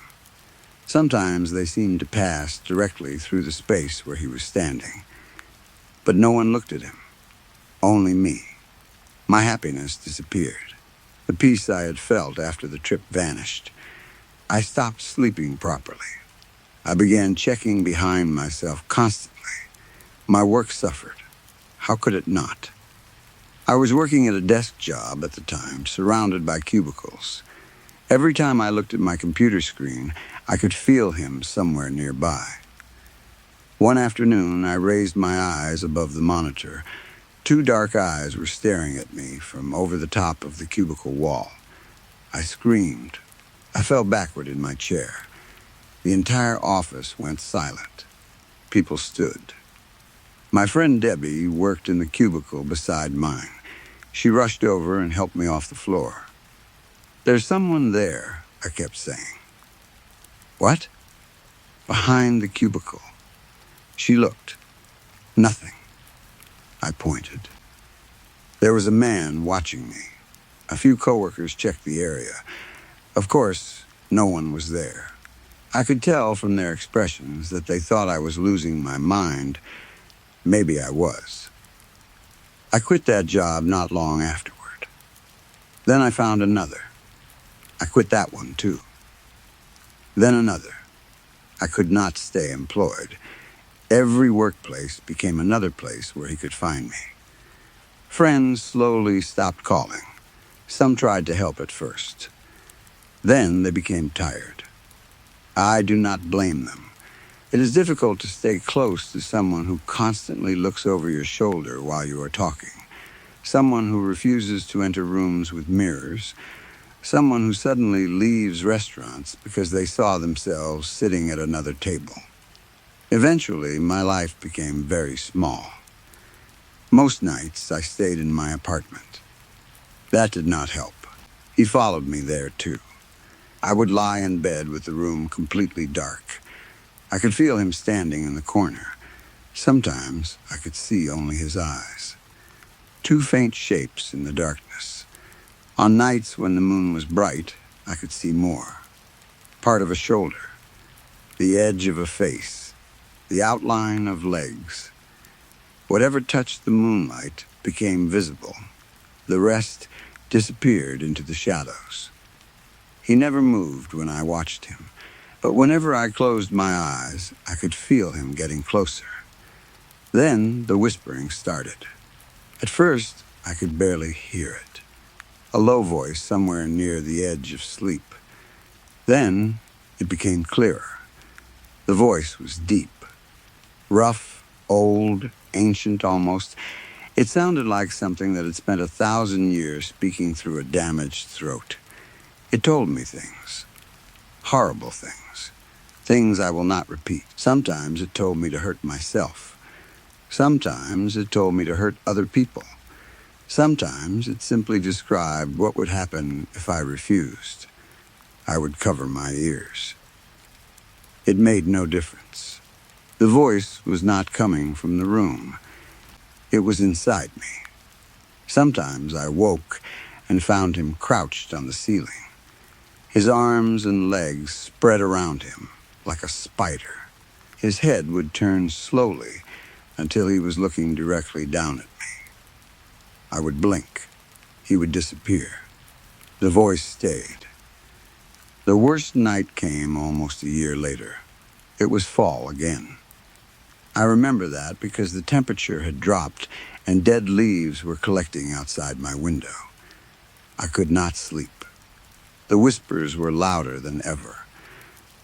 Sometimes they seemed to pass directly through the space where he was standing. But no one looked at him. Only me. My happiness disappeared. The peace I had felt after the trip vanished. I stopped sleeping properly. I began checking behind myself constantly. My work suffered. How could it not? I was working at a desk job at the time, surrounded by cubicles. Every time I looked at my computer screen, I could feel him somewhere nearby. One afternoon, I raised my eyes above the monitor. 2 dark eyes were staring at me from over the top of the cubicle wall. I screamed. I fell backward in my chair. The entire office went silent. People stood. My friend Debbie worked in the cubicle beside mine. She rushed over and helped me off the floor. "There's someone there," I kept saying. "What?" "Behind the cubicle." She looked. Nothing. I pointed. There was a man watching me. A few coworkers checked the area. Of course, no one was there. I could tell from their expressions that they thought I was losing my mind. Maybe I was. I quit that job not long afterward. Then I found another. I quit that one too. Then another. I could not stay employed. Every workplace became another place where he could find me. Friends slowly stopped calling. Some tried to help at first. Then they became tired. I do not blame them. It is difficult to stay close to someone who constantly looks over your shoulder while you are talking. Someone who refuses to enter rooms with mirrors. Someone who suddenly leaves restaurants because they saw themselves sitting at another table. Eventually, my life became very small. Most nights, I stayed in my apartment. That did not help. He followed me there, too. I would lie in bed with the room completely dark. I could feel him standing in the corner. Sometimes I could see only his eyes. 2 faint shapes in the darkness. On nights when the moon was bright, I could see more. Part of a shoulder. The edge of a face. the outline of legs. Whatever touched the moonlight became visible. The rest disappeared into the shadows. He never moved when I watched him, but whenever I closed my eyes, I could feel him getting closer. Then the whispering started. At first, I could barely hear it. A low voice somewhere near the edge of sleep. Then it became clearer. The voice was deep, rough, old, ancient almost. It sounded like something that had spent 1,000 years speaking through a damaged throat. It told me things, horrible things, things I will not repeat. Sometimes it told me to hurt myself. Sometimes it told me to hurt other people. Sometimes it simply described what would happen if I refused. I would cover my ears. It made no difference. The voice was not coming from the room. It was inside me. Sometimes I woke and found him crouched on the ceiling. His arms and legs spread around him like a spider. His head would turn slowly until he was looking directly down at me. I would blink. He would disappear. The voice stayed. The worst night came almost a year later. It was fall again. I remember that because the temperature had dropped and dead leaves were collecting outside my window. I could not sleep. The whispers were louder than ever.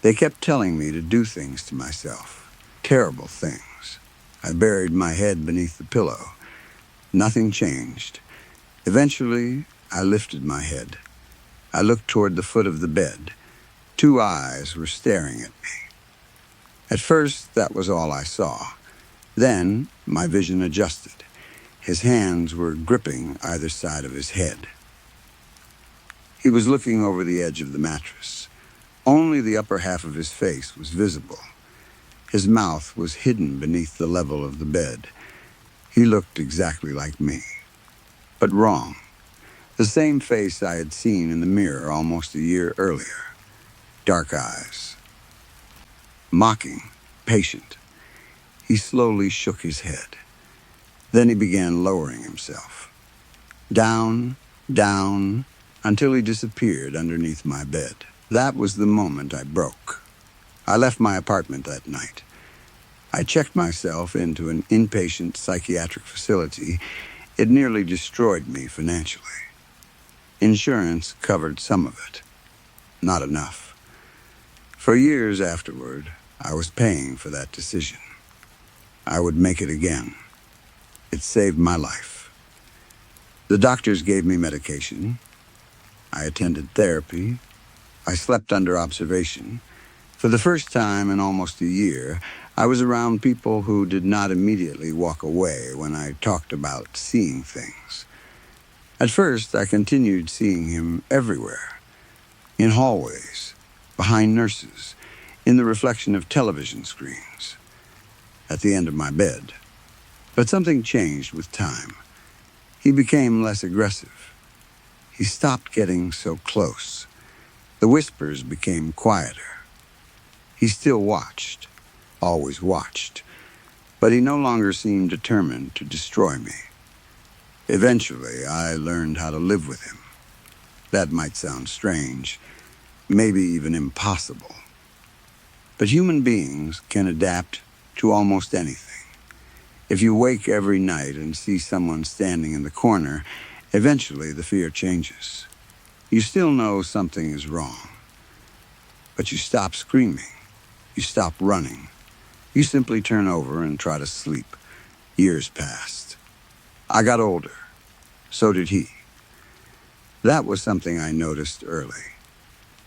They kept telling me to do things to myself, terrible things. I buried my head beneath the pillow. Nothing changed. Eventually, I lifted my head. I looked toward the foot of the bed. 2 eyes were staring at me. At first, that was all I saw. Then, my vision adjusted. His hands were gripping either side of his head. He was looking over the edge of the mattress. Only the upper half of his face was visible. His mouth was hidden beneath the level of the bed. He looked exactly like me, but wrong. The same face I had seen in the mirror almost a year earlier. Dark eyes. Mocking, patient. He slowly shook his head. Then he began lowering himself. Down, down, until he disappeared underneath my bed. That was the moment I broke. I left my apartment that night. I checked myself into an inpatient psychiatric facility. It nearly destroyed me financially. Insurance covered some of it. Not enough. For years afterward, I was paying for that decision. I would make it again. It saved my life. The doctors gave me medication. I attended therapy. I slept under observation. For the first time in almost a year, I was around people who did not immediately walk away when I talked about seeing things. At first, I continued seeing him everywhere. In hallways, behind nurses, in the reflection of television screens, at the end of my bed. But something changed with time. He became less aggressive. He stopped getting so close. The whispers became quieter. He still watched, always watched, but he no longer seemed determined to destroy me. Eventually, I learned how to live with him. That might sound strange, maybe even impossible. But human beings can adapt to almost anything. If you wake every night and see someone standing in the corner, eventually the fear changes. You still know something is wrong, but you stop screaming. You stop running. You simply turn over and try to sleep. Years passed. I got older. So did he. That was something I noticed early.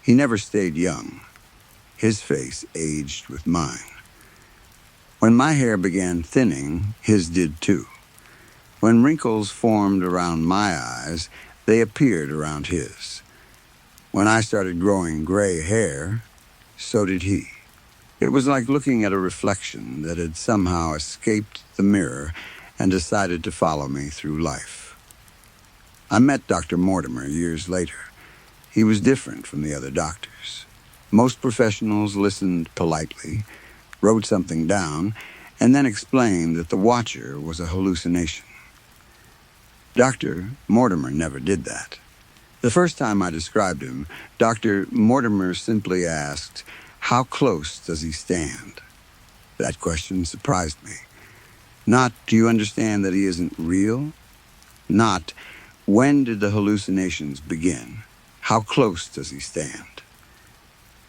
He never stayed young. His face aged with mine. When my hair began thinning, his did too. When wrinkles formed around my eyes, they appeared around his. When I started growing gray hair, so did he. It was like looking at a reflection that had somehow escaped the mirror and decided to follow me through life. I met Dr. Mortimer years later. He was different from the other doctors. Most professionals listened politely. wrote something down, and then explained that the watcher was a hallucination. Dr. Mortimer never did that. The first time I described him, Dr. Mortimer simply asked, "How close does he stand?" That question surprised me. Not, "Do you understand that he isn't real?" Not, "When did the hallucinations begin? How close does he stand?"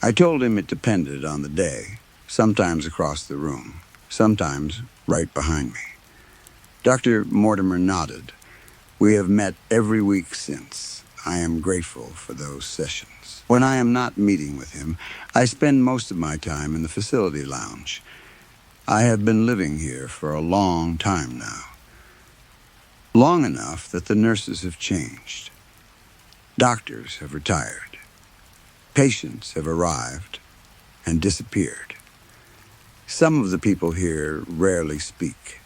I told him it depended on the day, sometimes across the room, sometimes right behind me. Dr. Mortimer nodded. "We have met every week since. I am grateful for those sessions. When I am not meeting with him, I spend most of my time in the facility lounge. I have been living here for a long time now. Long enough that the nurses have changed. Doctors have retired. Patients have arrived and disappeared. Some of the people here rarely speak.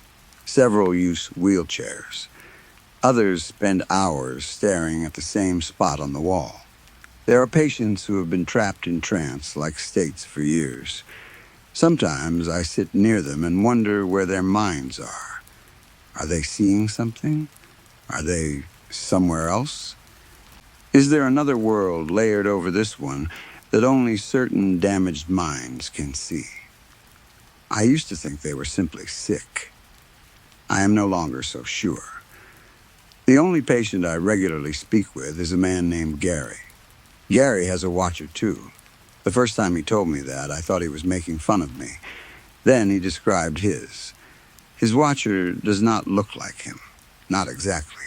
Several use wheelchairs. Others spend hours staring at the same spot on the wall. There are patients who have been trapped in trance-like states for years. Sometimes I sit near them and wonder where their minds are. Are they seeing something? Are they somewhere else? Is there another world layered over this one that only certain damaged minds can see? I used to think they were simply sick. I am no longer so sure. The only patient I regularly speak with is a man named Gary. Gary has a watcher too. The first time he told me that, I thought he was making fun of me. Then he described his. His watcher does not look like him. Not exactly.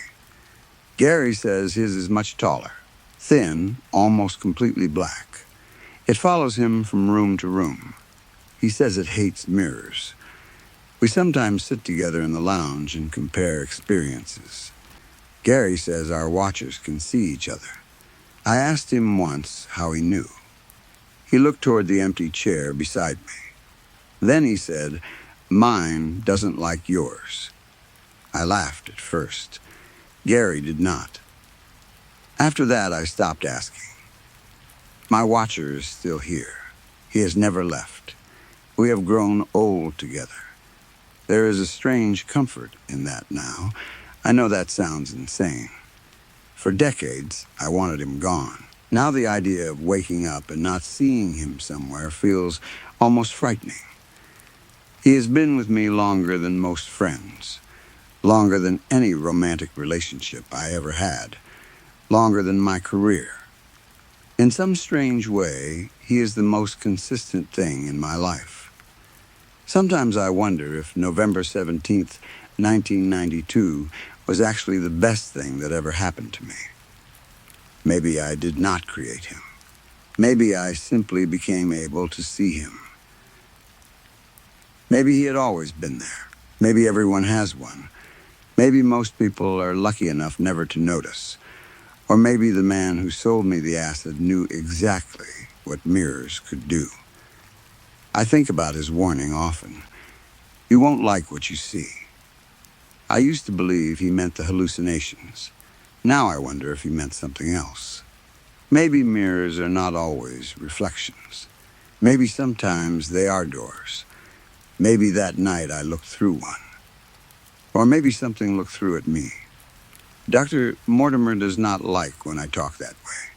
Gary says his is much taller, thin, almost completely black. It follows him from room to room. He says it hates mirrors. We sometimes sit together in the lounge and compare experiences. Gary says our watchers can see each other. I asked him once how he knew. He looked toward the empty chair beside me. Then he said, "Mine doesn't like yours." I laughed at first. Gary did not. After that, I stopped asking. My watcher is still here. He has never left. We have grown old together. There is a strange comfort in that now. I know that sounds insane. For decades, I wanted him gone. Now the idea of waking up and not seeing him somewhere feels almost frightening. He has been with me longer than most friends, longer than any romantic relationship I ever had, longer than my career. In some strange way, he is the most consistent thing in my life. Sometimes I wonder if November 17th, 1992 was actually the best thing that ever happened to me. Maybe I did not create him. Maybe I simply became able to see him. Maybe he had always been there. Maybe everyone has one. Maybe most people are lucky enough never to notice. Or maybe the man who sold me the acid knew exactly what mirrors could do. I think about his warning often. You won't like what you see. I used to believe he meant the hallucinations. Now I wonder if he meant something else. Maybe mirrors are not always reflections. Maybe sometimes they are doors. Maybe that night I looked through one. Or maybe something looked through at me. Dr. Mortimer does not like when I talk that way.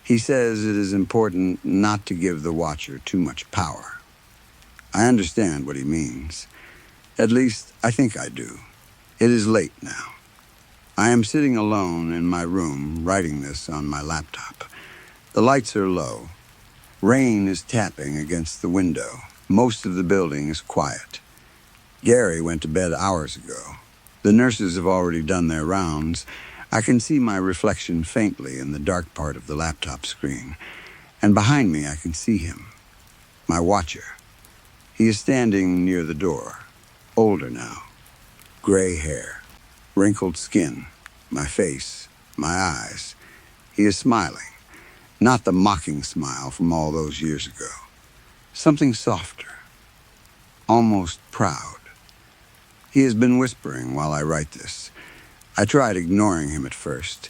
He says it is important not to give the watcher too much power. I understand what he means. At least, I think I do. It is late now. I am sitting alone in my room, writing this on my laptop. The lights are low. Rain is tapping against the window. Most of the building is quiet. Gary went to bed hours ago. The nurses have already done their rounds. I can see my reflection faintly in the dark part of the laptop screen. And behind me I can see him, my watcher. He is standing near the door, older now. Gray hair, wrinkled skin, my face, my eyes. He is smiling, not the mocking smile from all those years ago. Something softer, almost proud. He has been whispering while I write this. I tried ignoring him at first.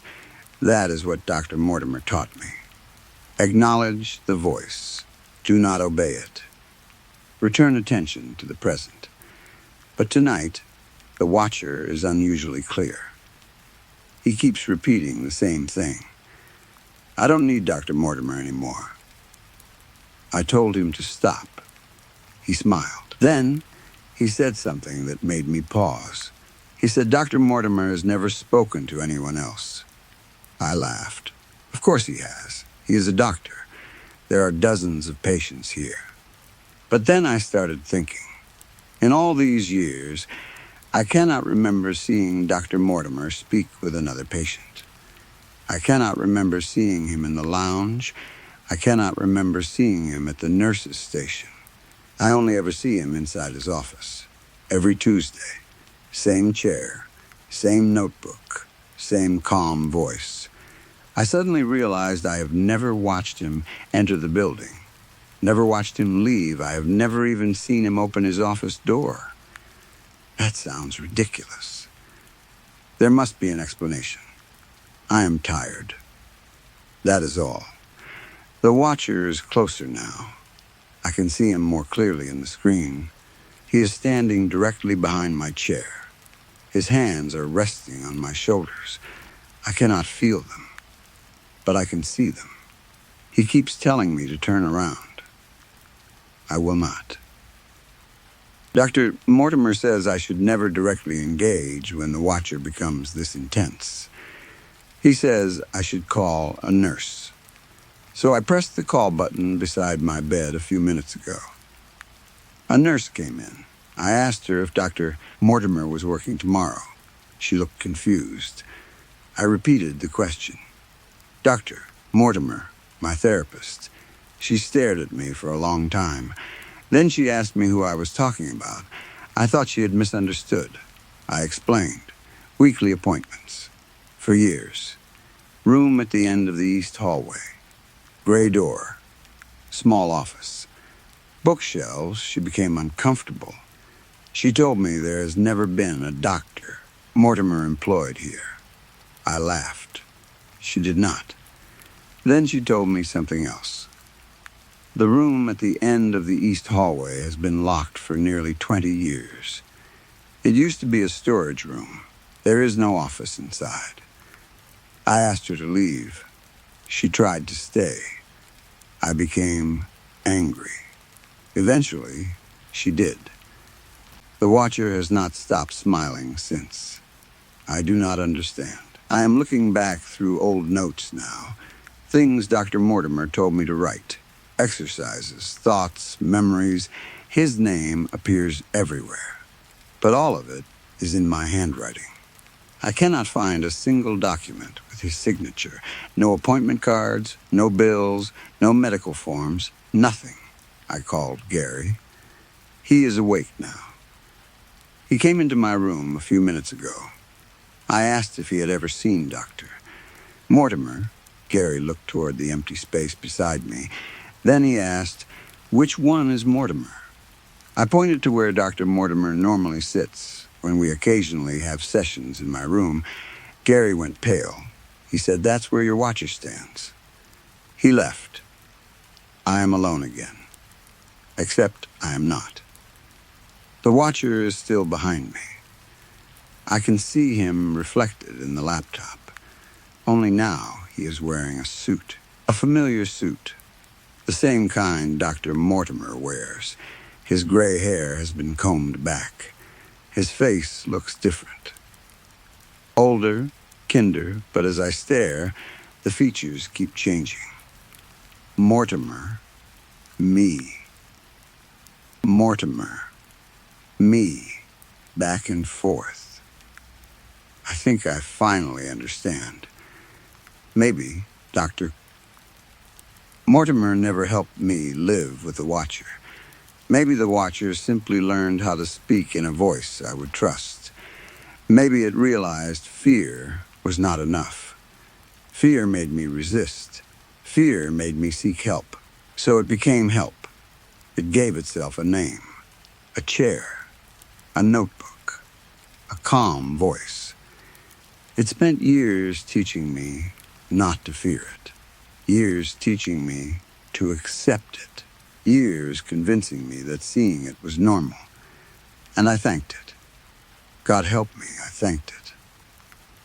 That is what Dr. Mortimer taught me. Acknowledge the voice. Do not obey it. return attention to the present. But tonight, the watcher is unusually clear. He keeps repeating the same thing. I don't need Dr. Mortimer anymore. I told him to stop. He smiled. Then he said something that made me pause. He said Dr. Mortimer has never spoken to anyone else. I laughed. Of course he has. He is a doctor. There are dozens of patients here. But then I started thinking. In all these years, I cannot remember seeing Dr. Mortimer speak with another patient. I cannot remember seeing him in the lounge. I cannot remember seeing him at the nurse's station. I only ever see him inside his office. Every Tuesday. Same chair, same notebook, same calm voice. I suddenly realized I have never watched him enter the building. Never watched him leave. I have never even seen him open his office door. That sounds ridiculous. There must be an explanation. I am tired. That is all. The watcher is closer now. I can see him more clearly in the screen. He is standing directly behind my chair. His hands are resting on my shoulders. I cannot feel them, but I can see them. He keeps telling me to turn around. I will not. Dr. Mortimer says I should never directly engage when the watcher becomes this intense. He says I should call a nurse. So I pressed the call button beside my bed a few minutes ago. A nurse came in. I asked her if Dr. Mortimer was working tomorrow. She looked confused. I repeated the question. Dr. Mortimer, my therapist. She stared at me for a long time. Then she asked me who I was talking about. I thought she had misunderstood. I explained. Weekly appointments. For years. Room at the end of the east hallway. Gray door. Small office. Bookshelves. She became uncomfortable. She told me there has never been a Dr. Mortimer employed here. I laughed. She did not. Then she told me something else. The room at the end of the east hallway has been locked for nearly 20 years. It used to be a storage room. There is no office inside. I asked her to leave. She tried to stay. I became angry. Eventually, she did. The watcher has not stopped smiling since. I do not understand. I am looking back through old notes now. Things Dr. Mortimer told me to write. Exercises, thoughts, memories. His name appears everywhere. But all of it is in my handwriting. I cannot find a single document with his signature. No appointment cards, no bills, no medical forms, nothing. I called Gary. He is awake now. He came into my room a few minutes ago. I asked if he had ever seen Dr. Mortimer. Gary looked toward the empty space beside me. Then he asked, which one is Mortimer? I pointed to where Dr. Mortimer normally sits when we occasionally have sessions in my room. Gary went pale. He said, that's where your watcher stands. He left. I am alone again. Except I am not. The watcher is still behind me. I can see him reflected in the laptop. Only now he is wearing a suit. A familiar suit. The same kind Dr. Mortimer wears. His gray hair has been combed back. His face looks different. Older, kinder, but as I stare, the features keep changing. Mortimer, me. Mortimer, me, back and forth. I think I finally understand. Maybe Dr. Mortimer never helped me live with the watcher. Maybe the watcher simply learned how to speak in a voice I would trust. Maybe it realized fear was not enough. Fear made me resist. Fear made me seek help. So it became help. It gave itself a name, a chair, a notebook, a calm voice. It spent years teaching me not to fear it. Years teaching me to accept it. years convincing me that seeing it was normal, and I thanked it. God help me, I thanked it.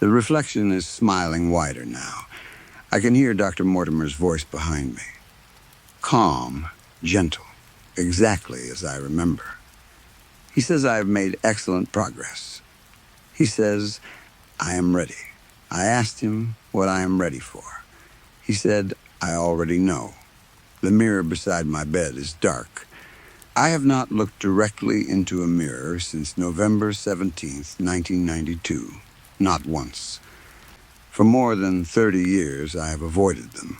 The reflection is smiling wider now. I can hear Dr. Mortimer's voice behind me. Calm, gentle, exactly as I remember. He says I have made excellent progress. He says I am ready. I asked him what I am ready for. He said, I already know. The mirror beside my bed is dark. I have not looked directly into a mirror since November 17th, 1992. Not once. For more than 30 years, I have avoided them.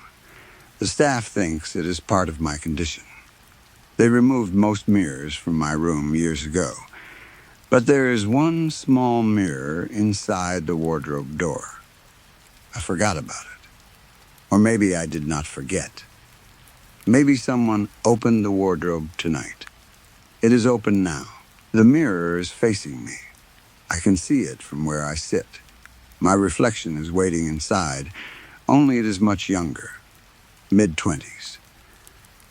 The staff thinks it is part of my condition. They removed most mirrors from my room years ago. But there is one small mirror inside the wardrobe door. I forgot about it. Or maybe I did not forget. Maybe someone opened the wardrobe tonight. It is open now. The mirror is facing me. I can see it from where I sit. My reflection is waiting inside, only it is much younger, mid-20s.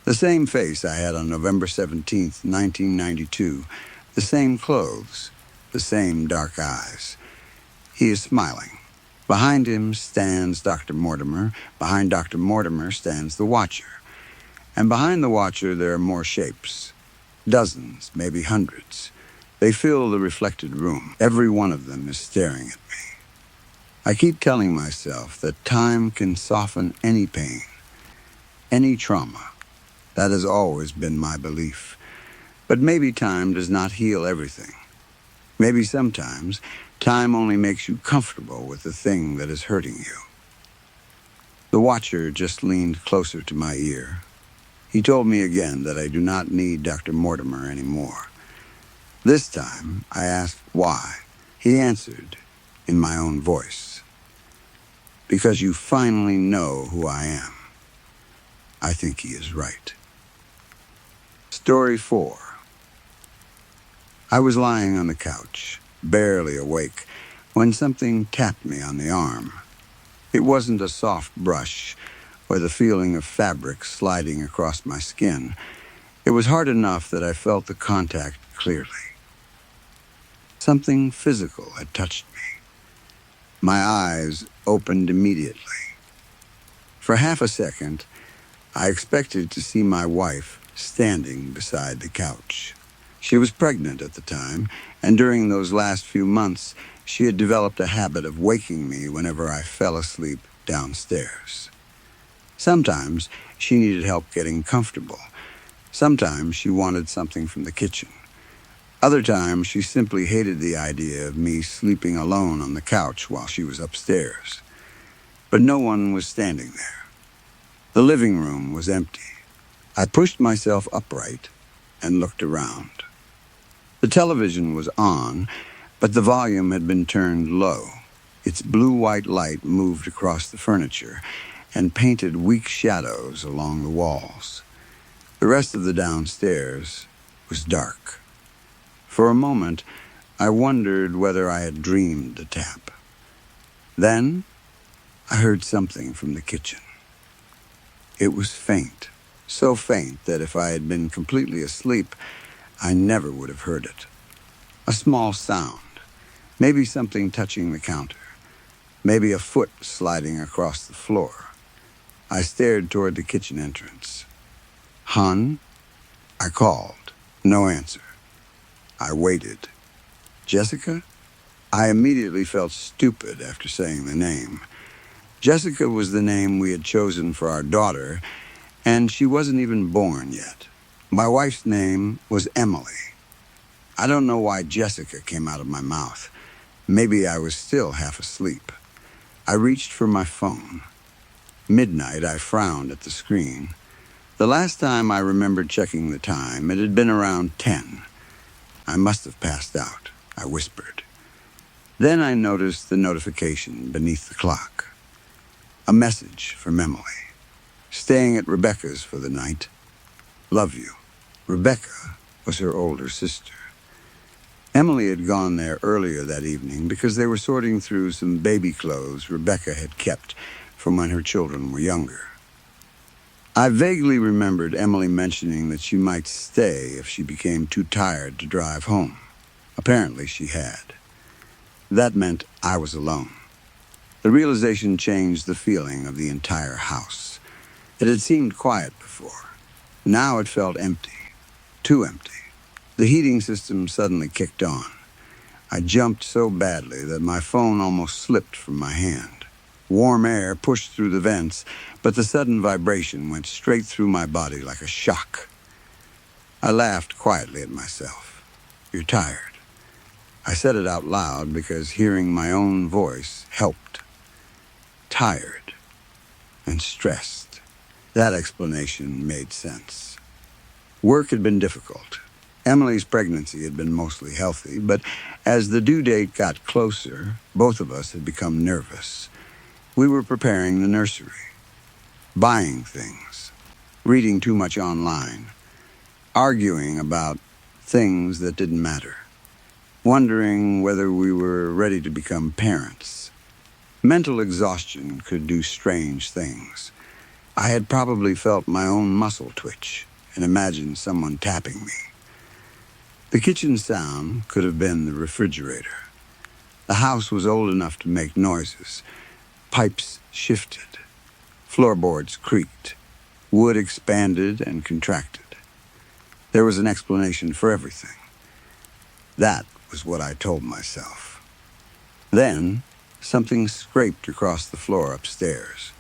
The same face I had on November 17th, 1992, the same clothes, the same dark eyes. He is smiling. Behind him stands Dr. Mortimer. Behind Dr. Mortimer stands the Watcher. And behind the Watcher there are more shapes. Dozens, maybe hundreds. They fill the reflected room. Every one of them is staring at me. I keep telling myself that time can soften any pain, any trauma. That has always been my belief. But maybe time does not heal everything. Maybe sometimes time only makes you comfortable with the thing that is hurting you. The Watcher just leaned closer to my ear. He told me again that I do not need Dr. Mortimer anymore. This time, I asked why. He answered in my own voice. Because you finally know who I am. I think he is right. Story 4. I was lying on the couch, barely awake, when something tapped me on the arm. It wasn't a soft brush or the feeling of fabric sliding across my skin. It was hard enough that I felt the contact clearly. Something physical had touched me. My eyes opened immediately. For half a second, I expected to see my wife standing beside the couch. She was pregnant at the time, and during those last few months, she had developed a habit of waking me whenever I fell asleep downstairs. Sometimes she needed help getting comfortable. Sometimes she wanted something from the kitchen. Other times she simply hated the idea of me sleeping alone on the couch while she was upstairs. But no one was standing there. The living room was empty. I pushed myself upright and looked around. The television was on, but the volume had been turned low. Its blue-white light moved across the furniture and painted weak shadows along the walls. The rest of the downstairs was dark. For a moment, I wondered whether I had dreamed the tap. Then, I heard something from the kitchen. It was faint, so faint that if I had been completely asleep, I never would have heard it. A small sound, maybe something touching the counter, maybe a foot sliding across the floor. I stared toward the kitchen entrance. "Hun?" I called. No answer. I waited. "Jessica?" I immediately felt stupid after saying the name. Jessica was the name we had chosen for our daughter, and she wasn't even born yet. My wife's name was Emily. I don't know why Jessica came out of my mouth. Maybe I was still half asleep. I reached for my phone. Midnight, I frowned at the screen. The last time I remembered checking the time, it had been around 10. I must have passed out, I whispered. Then I noticed the notification beneath the clock. A message from Emily. "Staying at Rebecca's for the night. Love you." Rebecca was her older sister. Emily had gone there earlier that evening because they were sorting through some baby clothes Rebecca had kept from when her children were younger. I vaguely remembered Emily mentioning that she might stay if she became too tired to drive home. Apparently she had. That meant I was alone. The realization changed the feeling of the entire house. It had seemed quiet before. Now it felt empty. Too empty. The heating system suddenly kicked on. I jumped so badly that my phone almost slipped from my hand. Warm air pushed through the vents, but the sudden vibration went straight through my body like a shock. I laughed quietly at myself. You're tired. I said it out loud because hearing my own voice helped. Tired and stressed. That explanation made sense. Work had been difficult. Emily's pregnancy had been mostly healthy, but as the due date got closer, both of us had become nervous. We were preparing the nursery, buying things, reading too much online, arguing about things that didn't matter, wondering whether we were ready to become parents. Mental exhaustion could do strange things. I had probably felt my own muscle twitch and imagined someone tapping me. The kitchen sound could have been the refrigerator. The house was old enough to make noises. Pipes shifted. Floorboards creaked. Wood expanded and contracted. There was an explanation for everything. That was what I told myself. Then, something scraped across the floor upstairs.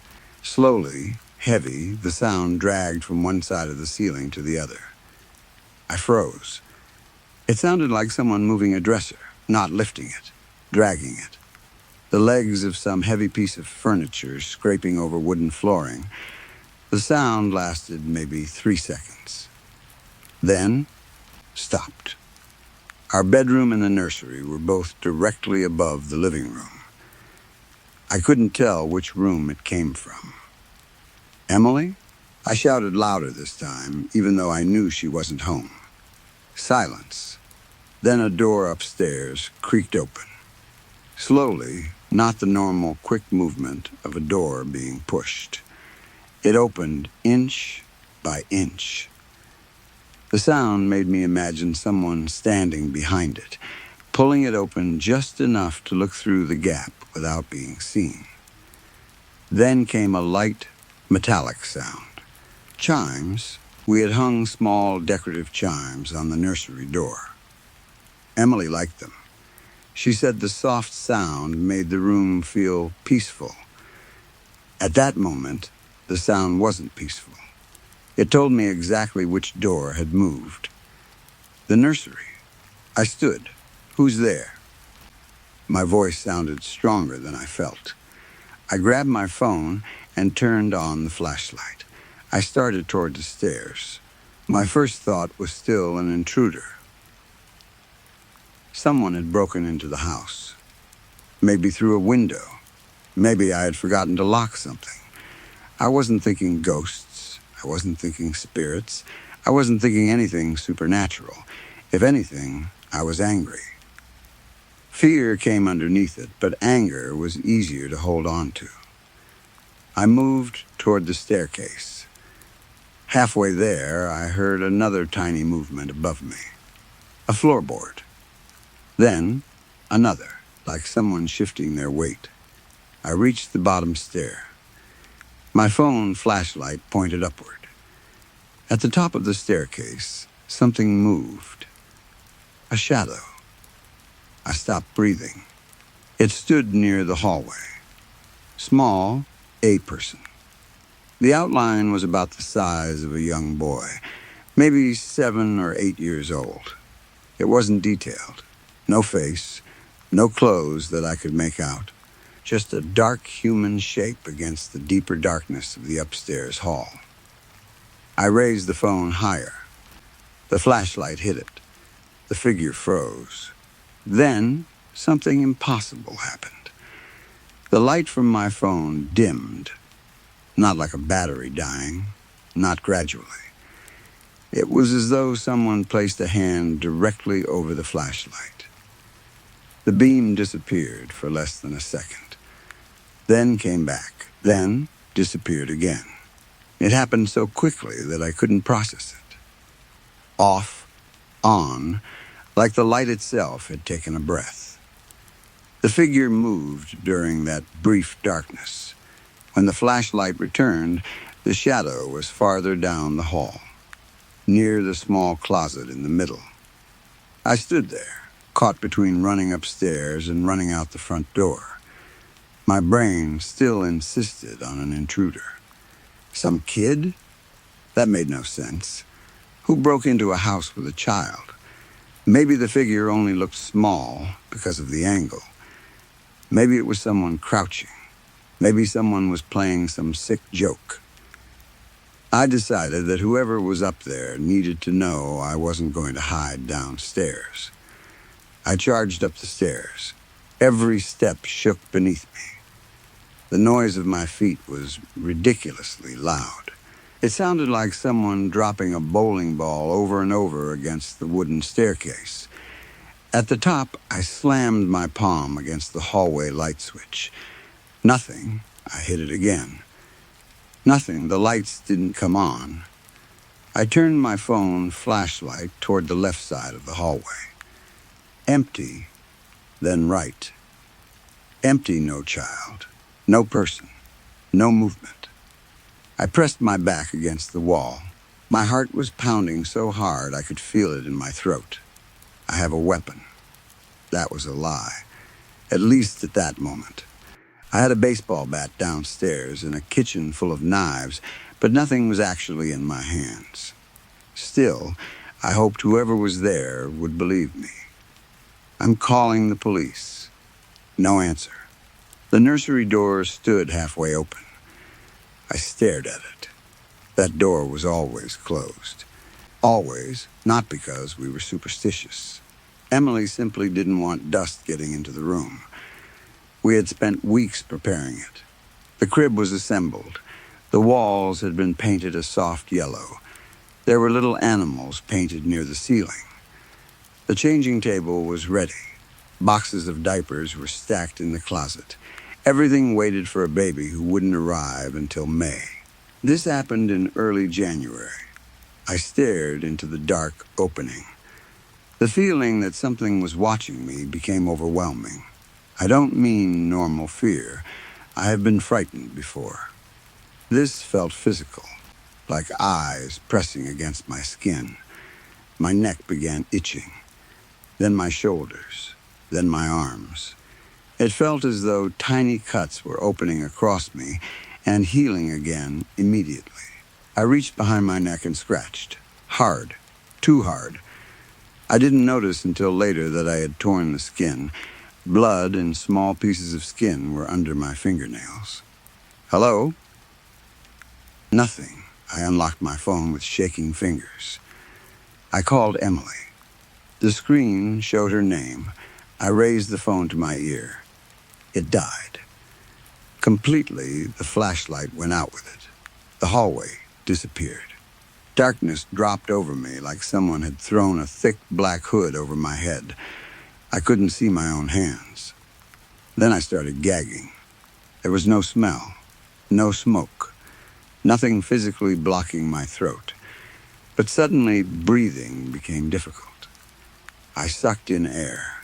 Slowly, heavy, the sound dragged from one side of the ceiling to the other. I froze. It sounded like someone moving a dresser, not lifting it, dragging it. The legs of some heavy piece of furniture scraping over wooden flooring. The sound lasted maybe 3 seconds. Then, stopped. Our bedroom and the nursery were both directly above the living room. I couldn't tell which room it came from. Emily? I shouted louder this time, even though I knew she wasn't home. Silence. Then a door upstairs creaked open. Slowly, not the normal quick movement of a door being pushed. It opened inch by inch. The sound made me imagine someone standing behind it, pulling it open just enough to look through the gap without being seen. Then came a light, metallic sound. Chimes. We had hung small decorative chimes on the nursery door. Emily liked them. She said the soft sound made the room feel peaceful. At that moment, the sound wasn't peaceful. It told me exactly which door had moved. The nursery. I stood. Who's there? My voice sounded stronger than I felt. I grabbed my phone and turned on the flashlight. I started toward the stairs. My first thought was still an intruder. Someone had broken into the house. Maybe through a window. Maybe I had forgotten to lock something. I wasn't thinking ghosts. I wasn't thinking spirits. I wasn't thinking anything supernatural. If anything, I was angry. Fear came underneath it, but anger was easier to hold on to. I moved toward the staircase. Halfway there, I heard another tiny movement above me. A floorboard. Then, another, like someone shifting their weight. I reached the bottom stair. My phone flashlight pointed upward. At the top of the staircase, something moved. A shadow. I stopped breathing. It stood near the hallway. Small, a person. The outline was about the size of a young boy, maybe 7 or 8 years old. It wasn't detailed. No face, no clothes that I could make out. Just a dark human shape against the deeper darkness of the upstairs hall. I raised the phone higher. The flashlight hit it. The figure froze. Then, something impossible happened. The light from my phone dimmed. Not like a battery dying, not gradually. It was as though someone placed a hand directly over the flashlight. The beam disappeared for less than a second, then came back, then disappeared again. It happened so quickly that I couldn't process it. Off, on, like the light itself had taken a breath. The figure moved during that brief darkness. When the flashlight returned, the shadow was farther down the hall, near the small closet in the middle. I stood there, caught between running upstairs and running out the front door. My brain still insisted on an intruder. Some kid? That made no sense. Who broke into a house with a child? Maybe the figure only looked small because of the angle. Maybe it was someone crouching. Maybe someone was playing some sick joke. I decided that whoever was up there needed to know I wasn't going to hide downstairs. I charged up the stairs. Every step shook beneath me. The noise of my feet was ridiculously loud. It sounded like someone dropping a bowling ball over and over against the wooden staircase. At the top, I slammed my palm against the hallway light switch. Nothing. I hit it again. Nothing. The lights didn't come on. I turned my phone flashlight toward the left side of the hallway. Empty, then right. Empty, no child, no person, no movement. I pressed my back against the wall. My heart was pounding so hard I could feel it in my throat. I have a weapon. That was a lie, at least at that moment. I had a baseball bat downstairs and a kitchen full of knives, but nothing was actually in my hands. Still, I hoped whoever was there would believe me. I'm calling the police. No answer. The nursery door stood halfway open. I stared at it. That door was always closed. Always, not because we were superstitious. Emily simply didn't want dust getting into the room. We had spent weeks preparing it. The crib was assembled. The walls had been painted a soft yellow. There were little animals painted near the ceiling. The changing table was ready. Boxes of diapers were stacked in the closet. Everything waited for a baby who wouldn't arrive until May. This happened in early January. I stared into the dark opening. The feeling that something was watching me became overwhelming. I don't mean normal fear. I have been frightened before. This felt physical, like eyes pressing against my skin. My neck began itching, then my shoulders, then my arms. It felt as though tiny cuts were opening across me and healing again immediately. I reached behind my neck and scratched. Hard. Too hard. I didn't notice until later that I had torn the skin. Blood and small pieces of skin were under my fingernails. Hello? Nothing. I unlocked my phone with shaking fingers. I called Emily. The screen showed her name. I raised the phone to my ear. It died. Completely, the flashlight went out with it. The hallway disappeared. Darkness dropped over me like someone had thrown a thick black hood over my head. I couldn't see my own hands. Then I started gagging. There was no smell, no smoke, nothing physically blocking my throat. But suddenly, breathing became difficult. I sucked in air.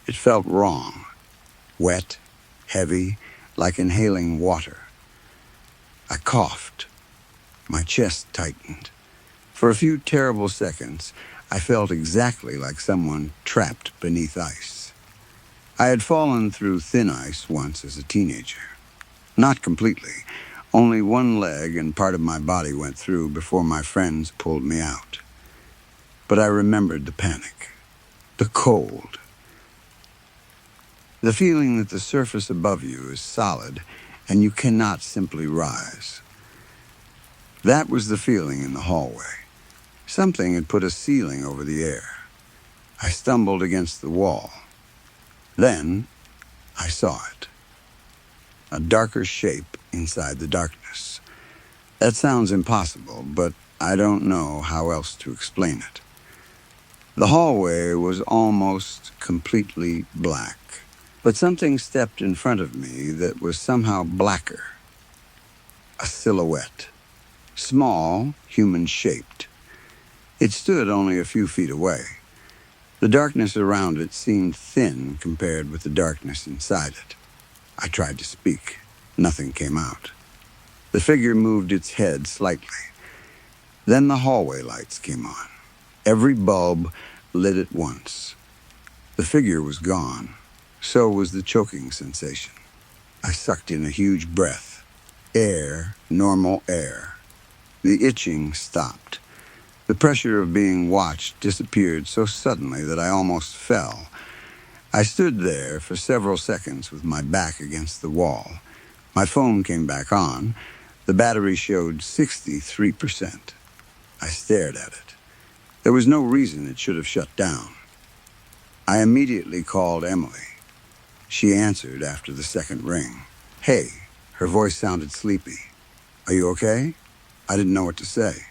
It felt wrong, wet, heavy, like inhaling water. I coughed. My chest tightened. For a few terrible seconds, I felt exactly like someone trapped beneath ice. I had fallen through thin ice once as a teenager. Not completely. Only one leg and part of my body went through before my friends pulled me out. But I remembered the panic, the cold, the feeling that the surface above you is solid and you cannot simply rise. That was the feeling in the hallway. Something had put a ceiling over the air. I stumbled against the wall. Then I saw it. A darker shape inside the darkness. That sounds impossible, but I don't know how else to explain it. The hallway was almost completely black, but something stepped in front of me that was somehow blacker. A silhouette. small, human-shaped. It stood only a few feet away. The darkness around it seemed thin compared with the darkness inside it. I tried to speak. Nothing came out. The figure moved its head slightly. Then the hallway lights came on. Every bulb lit at once. The figure was gone. So was the choking sensation. I sucked in a huge breath. Air, normal air. The itching stopped. The pressure of being watched disappeared so suddenly that I almost fell. I stood there for several seconds with my back against the wall. My phone came back on. The battery showed 63%. I stared at it. There was no reason it should have shut down. I immediately called Emily. She answered after the second ring. "Hey," her voice sounded sleepy. "Are you okay?" I didn't know what to say.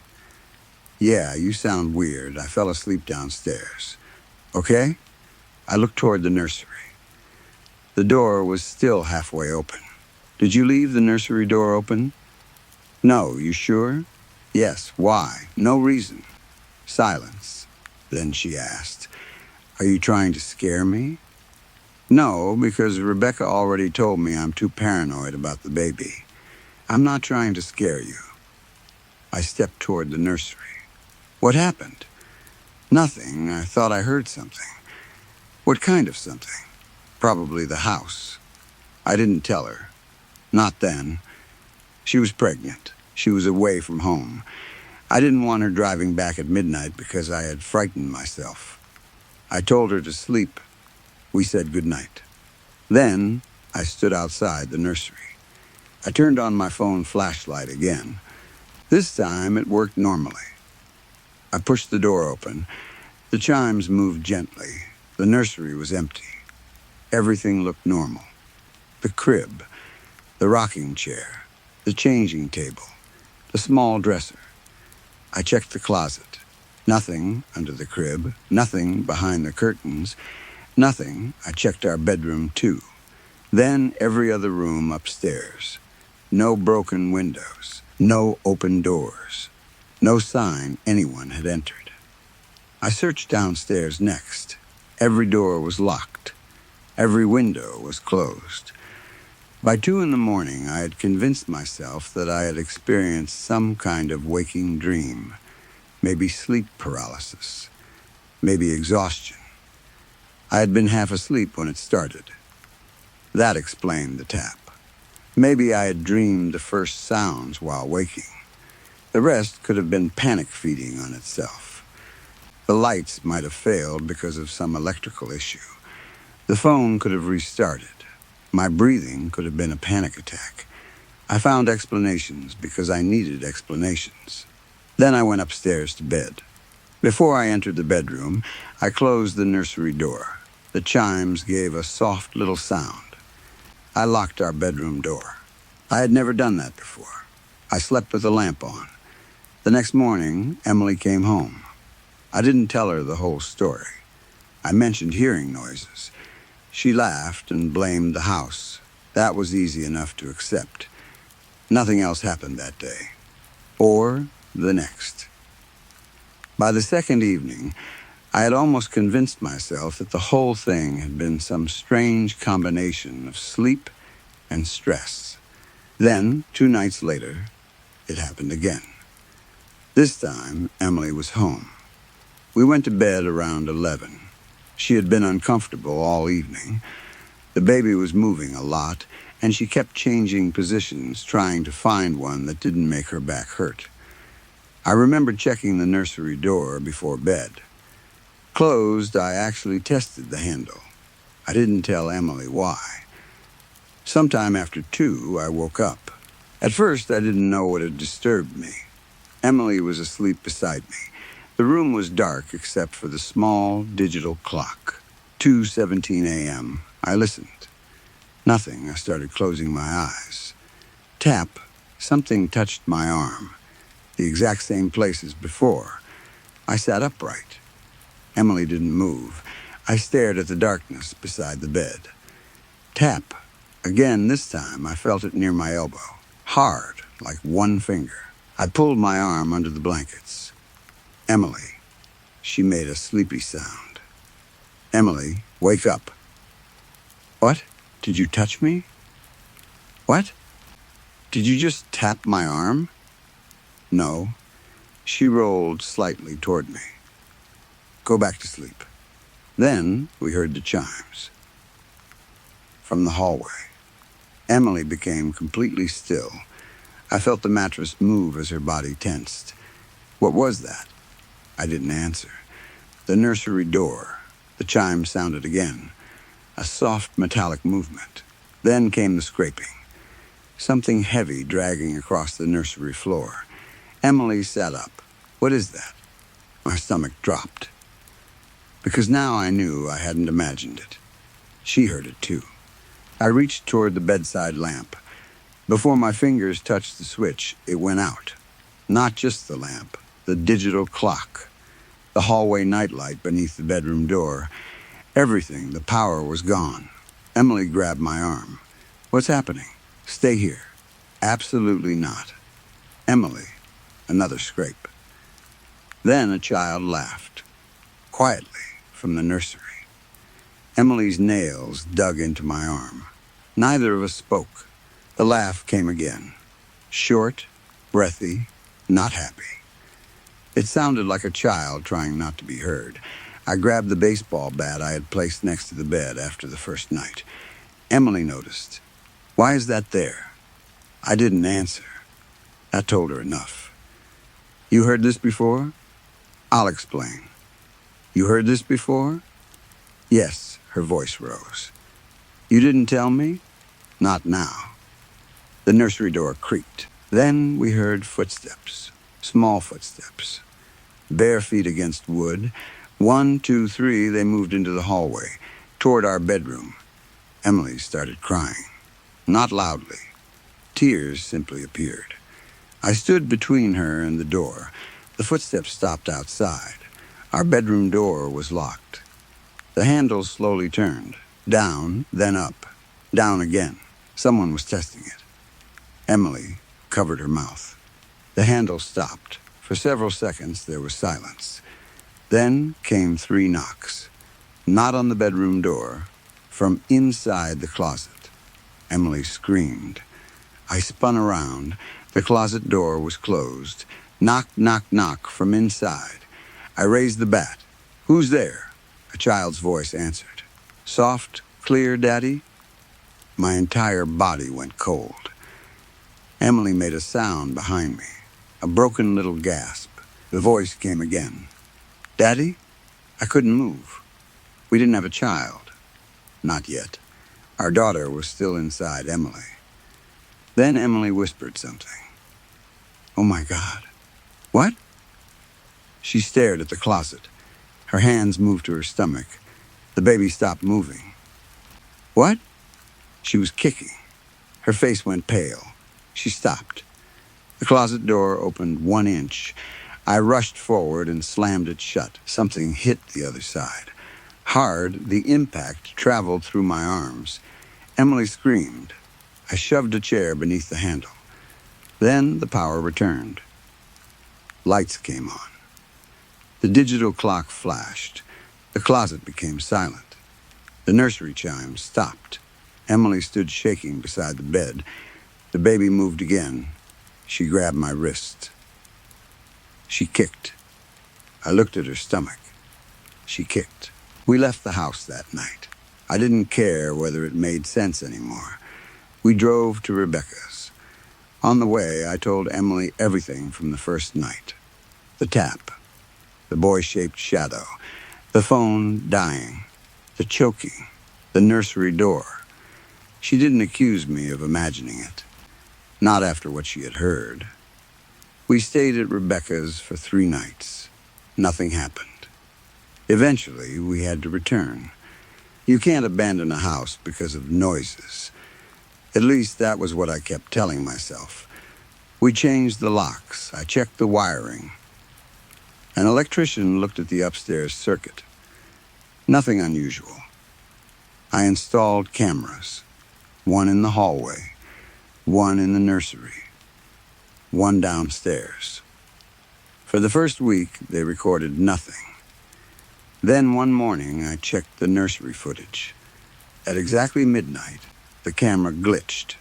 "Yeah, you sound weird. I fell asleep downstairs." "Okay?" I looked toward the nursery. The door was still halfway open. "Did you leave the nursery door open?" "No, you sure?" "Yes, why?" "No reason." Silence. Then she asked, "Are you trying to scare me?" "No, because Rebecca already told me I'm too paranoid about the baby. I'm not trying to scare you." I stepped toward the nursery. "What happened?" "Nothing. I thought I heard something." "What kind of something?" "Probably the house." I didn't tell her. Not then. She was pregnant. She was away from home. I didn't want her driving back at midnight because I had frightened myself. I told her to sleep. We said goodnight. Then I stood outside the nursery. I turned on my phone flashlight again. This time it worked normally. I pushed the door open. The chimes moved gently. The nursery was empty. Everything looked normal. The crib, the rocking chair, the changing table, the small dresser. I checked the closet. Nothing under the crib, nothing behind the curtains, nothing. I checked our bedroom too. Then every other room upstairs. No broken windows, no open doors, no sign anyone had entered. I searched downstairs next. Every door was locked. Every window was closed. By 2 in the morning, I had convinced myself that I had experienced some kind of waking dream, maybe sleep paralysis, maybe exhaustion. I had been half asleep when it started. That explained the tap. Maybe I had dreamed the first sounds while waking. The rest could have been panic feeding on itself. The lights might have failed because of some electrical issue. The phone could have restarted. My breathing could have been a panic attack. I found explanations because I needed explanations. Then I went upstairs to bed. Before I entered the bedroom, I closed the nursery door. The chimes gave a soft little sound. I locked our bedroom door. I had never done that before. I slept with the lamp on. The next morning, Emily came home. I didn't tell her the whole story. I mentioned hearing noises. She laughed and blamed the house. That was easy enough to accept. Nothing else happened that day. Or the next. By the second evening, I had almost convinced myself that the whole thing had been some strange combination of sleep and stress. Then, 2 nights later, it happened again. This time, Emily was home. We went to bed around 11. She had been uncomfortable all evening. The baby was moving a lot, and she kept changing positions, trying to find one that didn't make her back hurt. I remembered checking the nursery door before bed. Closed, I actually tested the handle. I didn't tell Emily why. Sometime after 2, I woke up. At first, I didn't know what had disturbed me. Emily was asleep beside me. The room was dark except for the small digital clock. 2:17 a.m. I listened. Nothing. I started closing my eyes. Tap. Something touched my arm. The exact same place as before. I sat upright. Emily didn't move. I stared at the darkness beside the bed. Tap. Again, this time I felt it near my elbow. Hard, like one finger. I pulled my arm under the blankets. Emily. She made a sleepy sound. Emily, wake up. What? Did you touch me? What? Did you just tap my arm? No. She rolled slightly toward me. Go back to sleep. Then we heard the chimes. From the hallway. Emily became completely still. I felt the mattress move as her body tensed. What was that? I didn't answer. The nursery door. The chime sounded again. A soft metallic movement. Then came the scraping. Something heavy dragging across the nursery floor. Emily sat up. What is that? My stomach dropped. Because now I knew I hadn't imagined it. She heard it too. I reached toward the bedside lamp. Before my fingers touched the switch, it went out. Not just the lamp, the digital clock. The hallway nightlight beneath the bedroom door. Everything, the power was gone. Emily grabbed my arm. What's happening? Stay here. Absolutely not. Emily. Another scrape. Then a child laughed. Quietly, from the nursery. Emily's nails dug into my arm. Neither of us spoke. The laugh came again. Short, breathy, not happy. It sounded like a child trying not to be heard. I grabbed the baseball bat I had placed next to the bed after the first night. Emily noticed. Why is that there? I didn't answer. That told her enough. You heard this before? I'll explain. You heard this before? Yes, her voice rose. You didn't tell me? Not now. The nursery door creaked. Then we heard footsteps, small footsteps. Bare feet against wood. 1, 2, 3, they moved into the hallway, toward our bedroom. Emily started crying. Not loudly. Tears simply appeared. I stood between her and the door. The footsteps stopped outside. Our bedroom door was locked. The handle slowly turned. Down, then up. Down again. Someone was testing it. Emily covered her mouth. The handle stopped. For several seconds, there was silence. Then came 3 knocks. Not on the bedroom door. From inside the closet. Emily screamed. I spun around. The closet door was closed. Knock, knock, knock from inside. I raised the bat. Who's there? A child's voice answered. Soft, clear, Daddy? My entire body went cold. Emily made a sound behind me. A broken little gasp. The voice came again. Daddy? I couldn't move. We didn't have a child. Not yet. Our daughter was still inside Emily. Then Emily whispered something. Oh my God. What? She stared at the closet. Her hands moved to her stomach. The baby stopped moving. What? She was kicking. Her face went pale. She stopped. The closet door opened 1 inch. I rushed forward and slammed it shut. Something hit the other side. Hard, the impact traveled through my arms. Emily screamed. I shoved a chair beneath the handle. Then the power returned. Lights came on. The digital clock flashed. The closet became silent. The nursery chimes stopped. Emily stood shaking beside the bed. The baby moved again. She grabbed my wrist. She kicked. I looked at her stomach. She kicked. We left the house that night. I didn't care whether it made sense anymore. We drove to Rebecca's. On the way, I told Emily everything from the first night. The tap. The boy-shaped shadow. The phone dying. The choking. The nursery door. She didn't accuse me of imagining it. Not after what she had heard. We stayed at Rebecca's for 3 nights. Nothing happened. Eventually, we had to return. You can't abandon a house because of noises. At least that was what I kept telling myself. We changed the locks. I checked the wiring. An electrician looked at the upstairs circuit. Nothing unusual. I installed cameras. 1 in the hallway. 1 in the nursery. one downstairs. For the first week, they recorded nothing. Then one morning, I checked the nursery footage. At exactly midnight, the camera glitched.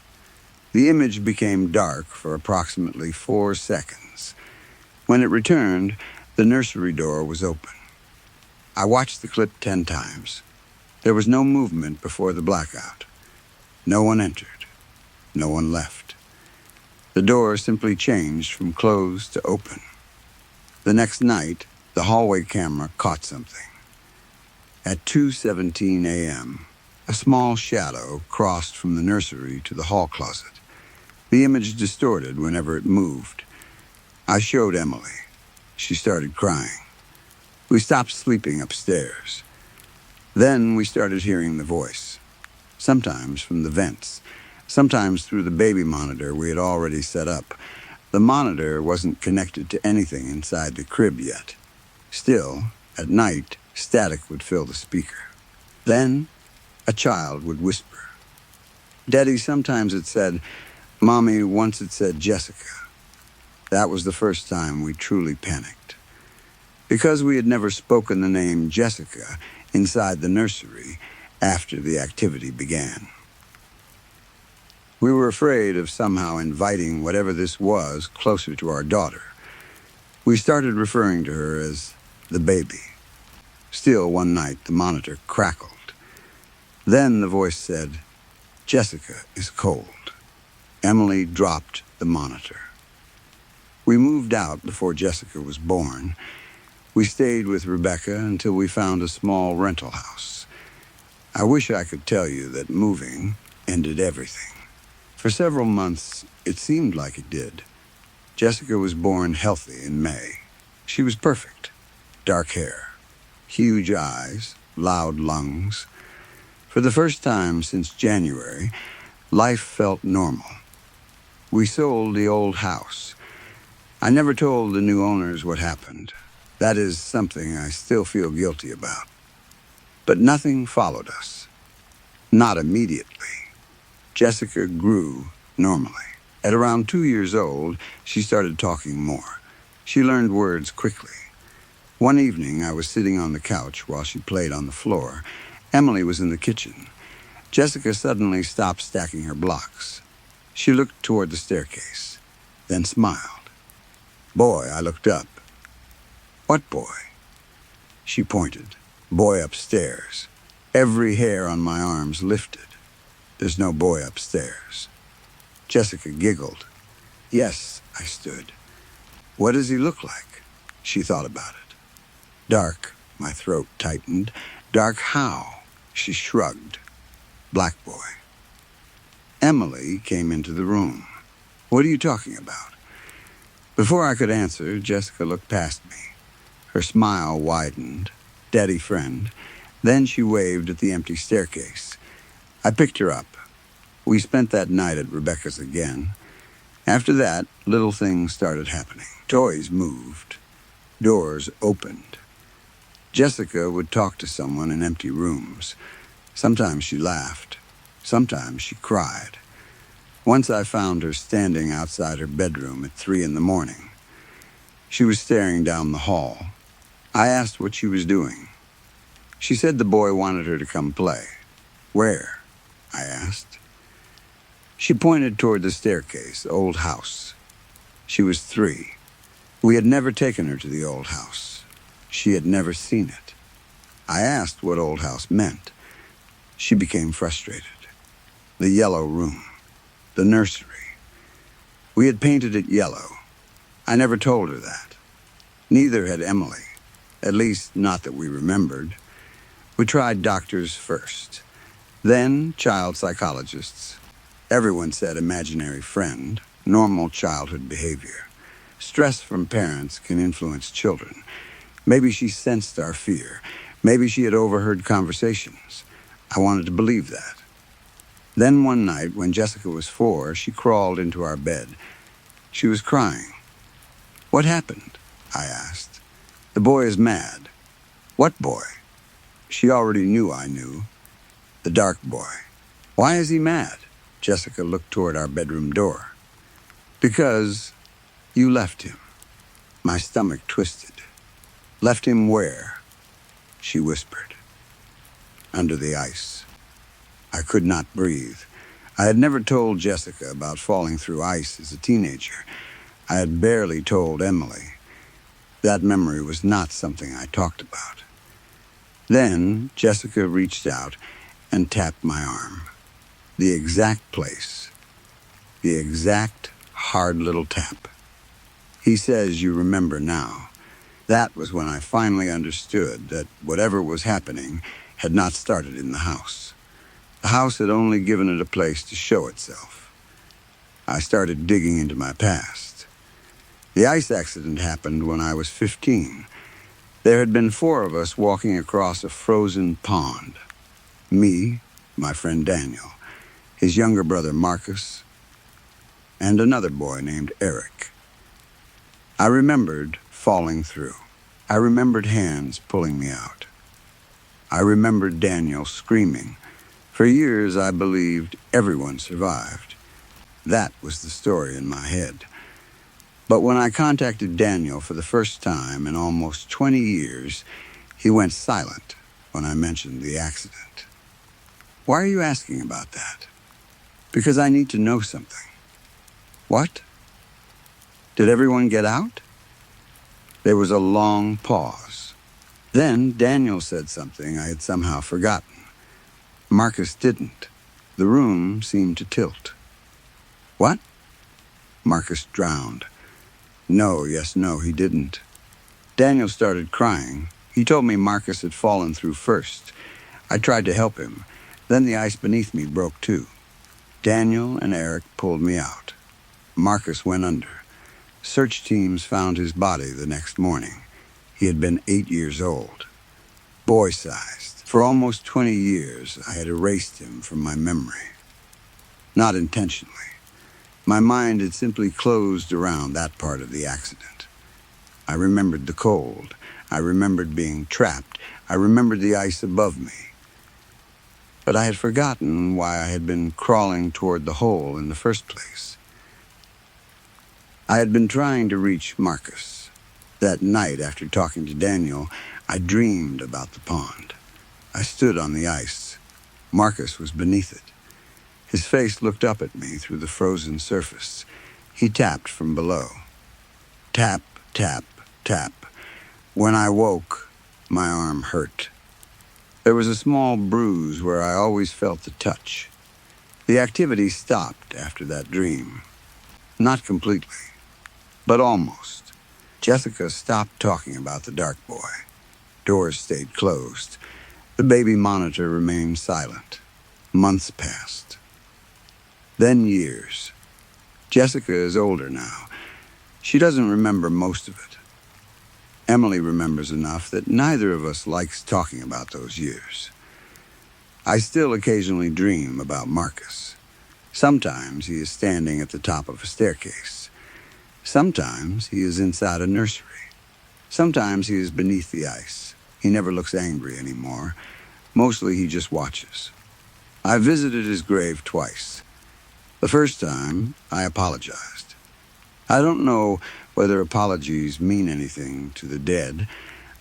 The image became dark for approximately 4 seconds. When it returned, the nursery door was open. I watched the clip 10 times. There was no movement before the blackout. No one entered. No one left. The door simply changed from closed to open. The next night, the hallway camera caught something. At 2:17 a.m., a small shadow crossed from the nursery to the hall closet. The image distorted whenever it moved. I showed Emily. She started crying. We stopped sleeping upstairs. Then we started hearing the voice, sometimes from the vents, sometimes through the baby monitor we had already set up. The monitor wasn't connected to anything inside the crib yet. Still, at night, static would fill the speaker. Then, a child would whisper. Daddy, sometimes it said, Mommy, once it said Jessica. That was the first time we truly panicked. Because we had never spoken the name Jessica inside the nursery after the activity began. We were afraid of somehow inviting whatever this was closer to our daughter. We started referring to her as the baby. Still, one night, the monitor crackled. Then the voice said, Jessica is cold. Emily dropped the monitor. We moved out before Jessica was born. We stayed with Rebecca until we found a small rental house. I wish I could tell you that moving ended everything. For several months, it seemed like it did. Jessica was born healthy in May. She was perfect. Dark hair, huge eyes, loud lungs. For the first time since January, life felt normal. We sold the old house. I never told the new owners what happened. That is something I still feel guilty about. But nothing followed us. Not immediately. Jessica grew normally. At around 2 years old, she started talking more. She learned words quickly. One evening, I was sitting on the couch while she played on the floor. Emily was in the kitchen. Jessica suddenly stopped stacking her blocks. She looked toward the staircase, then smiled. Boy, I looked up. What boy? She pointed. Boy upstairs. Every hair on my arms lifted. There's no boy upstairs. Jessica giggled. Yes, I stood. What does he look like? She thought about it. Dark. My throat tightened. Dark how? She shrugged. Black boy. Emily came into the room. What are you talking about? Before I could answer, Jessica looked past me. Her smile widened. Daddy friend. Then she waved at the empty staircase. I picked her up. We spent that night at Rebecca's again. After that, little things started happening. Toys moved. Doors opened. Jessica would talk to someone in empty rooms. Sometimes she laughed. Sometimes she cried. Once I found her standing outside her bedroom at 3 a.m. She was staring down the hall. I asked what she was doing. She said the boy wanted her to come play. Where? I asked. She pointed toward the staircase, old house. She was 3. We had never taken her to the old house. She had never seen it. I asked what old house meant. She became frustrated. The yellow room. The nursery. We had painted it yellow. I never told her that. Neither had Emily. At least, not that we remembered. We tried doctors first. Then, child psychologists. Everyone said imaginary friend, normal childhood behavior. Stress from parents can influence children. Maybe she sensed our fear. Maybe she had overheard conversations. I wanted to believe that. Then one night, when Jessica was 4, she crawled into our bed. She was crying. What happened? I asked. The boy is mad. What boy? She already knew I knew. The dark boy. Why is he mad? Jessica looked toward our bedroom door. Because You left him. My stomach twisted. Left him where? She whispered. Under the ice. I could not breathe. I had never told Jessica about falling through ice as a teenager. I had barely told Emily. That memory was not something I talked about. Then Jessica reached out and tapped my arm. The exact place. The exact hard little tap. He says you remember now. That was when I finally understood that whatever was happening had not started in the house. The house had only given it a place to show itself. I started digging into my past. The ice accident happened when I was 15. There had been 4 of us walking across a frozen pond. Me, my friend Daniel, his younger brother Marcus, and another boy named Eric. I remembered falling through. I remembered hands pulling me out. I remembered Daniel screaming. For years, I believed everyone survived. That was the story in my head. But when I contacted Daniel for the first time in almost 20 years, he went silent when I mentioned the accident. Why are you asking about that? Because I need to know something. What? Did everyone get out? There was a long pause. Then Daniel said something I had somehow forgotten. Marcus didn't. The room seemed to tilt. What? Marcus drowned. No, yes, no, he didn't. Daniel started crying. He told me Marcus had fallen through first. I tried to help him. Then the ice beneath me broke too. Daniel and Eric pulled me out. Marcus went under. Search teams found his body the next morning. He had been 8 years old. Boy-sized. For almost 20 years, I had erased him from my memory. Not intentionally. My mind had simply closed around that part of the accident. I remembered the cold. I remembered being trapped. I remembered the ice above me. But I had forgotten why I had been crawling toward the hole in the first place. I had been trying to reach Marcus. That night, after talking to Daniel, I dreamed about the pond. I stood on the ice. Marcus was beneath it. His face looked up at me through the frozen surface. He tapped from below. Tap, tap, tap. When I woke, my arm hurt. There was a small bruise where I always felt the touch. The activity stopped after that dream. Not completely, but almost. Jessica stopped talking about the dark boy. Doors stayed closed. The baby monitor remained silent. Months passed. Then years. Jessica is older now. She doesn't remember most of it. Emily remembers enough that neither of us likes talking about those years. I still occasionally dream about Marcus. Sometimes he is standing at the top of a staircase. Sometimes he is inside a nursery. Sometimes he is beneath the ice. He never looks angry anymore. Mostly he just watches. I visited his grave twice. The first time, I apologized. I don't know whether apologies mean anything to the dead.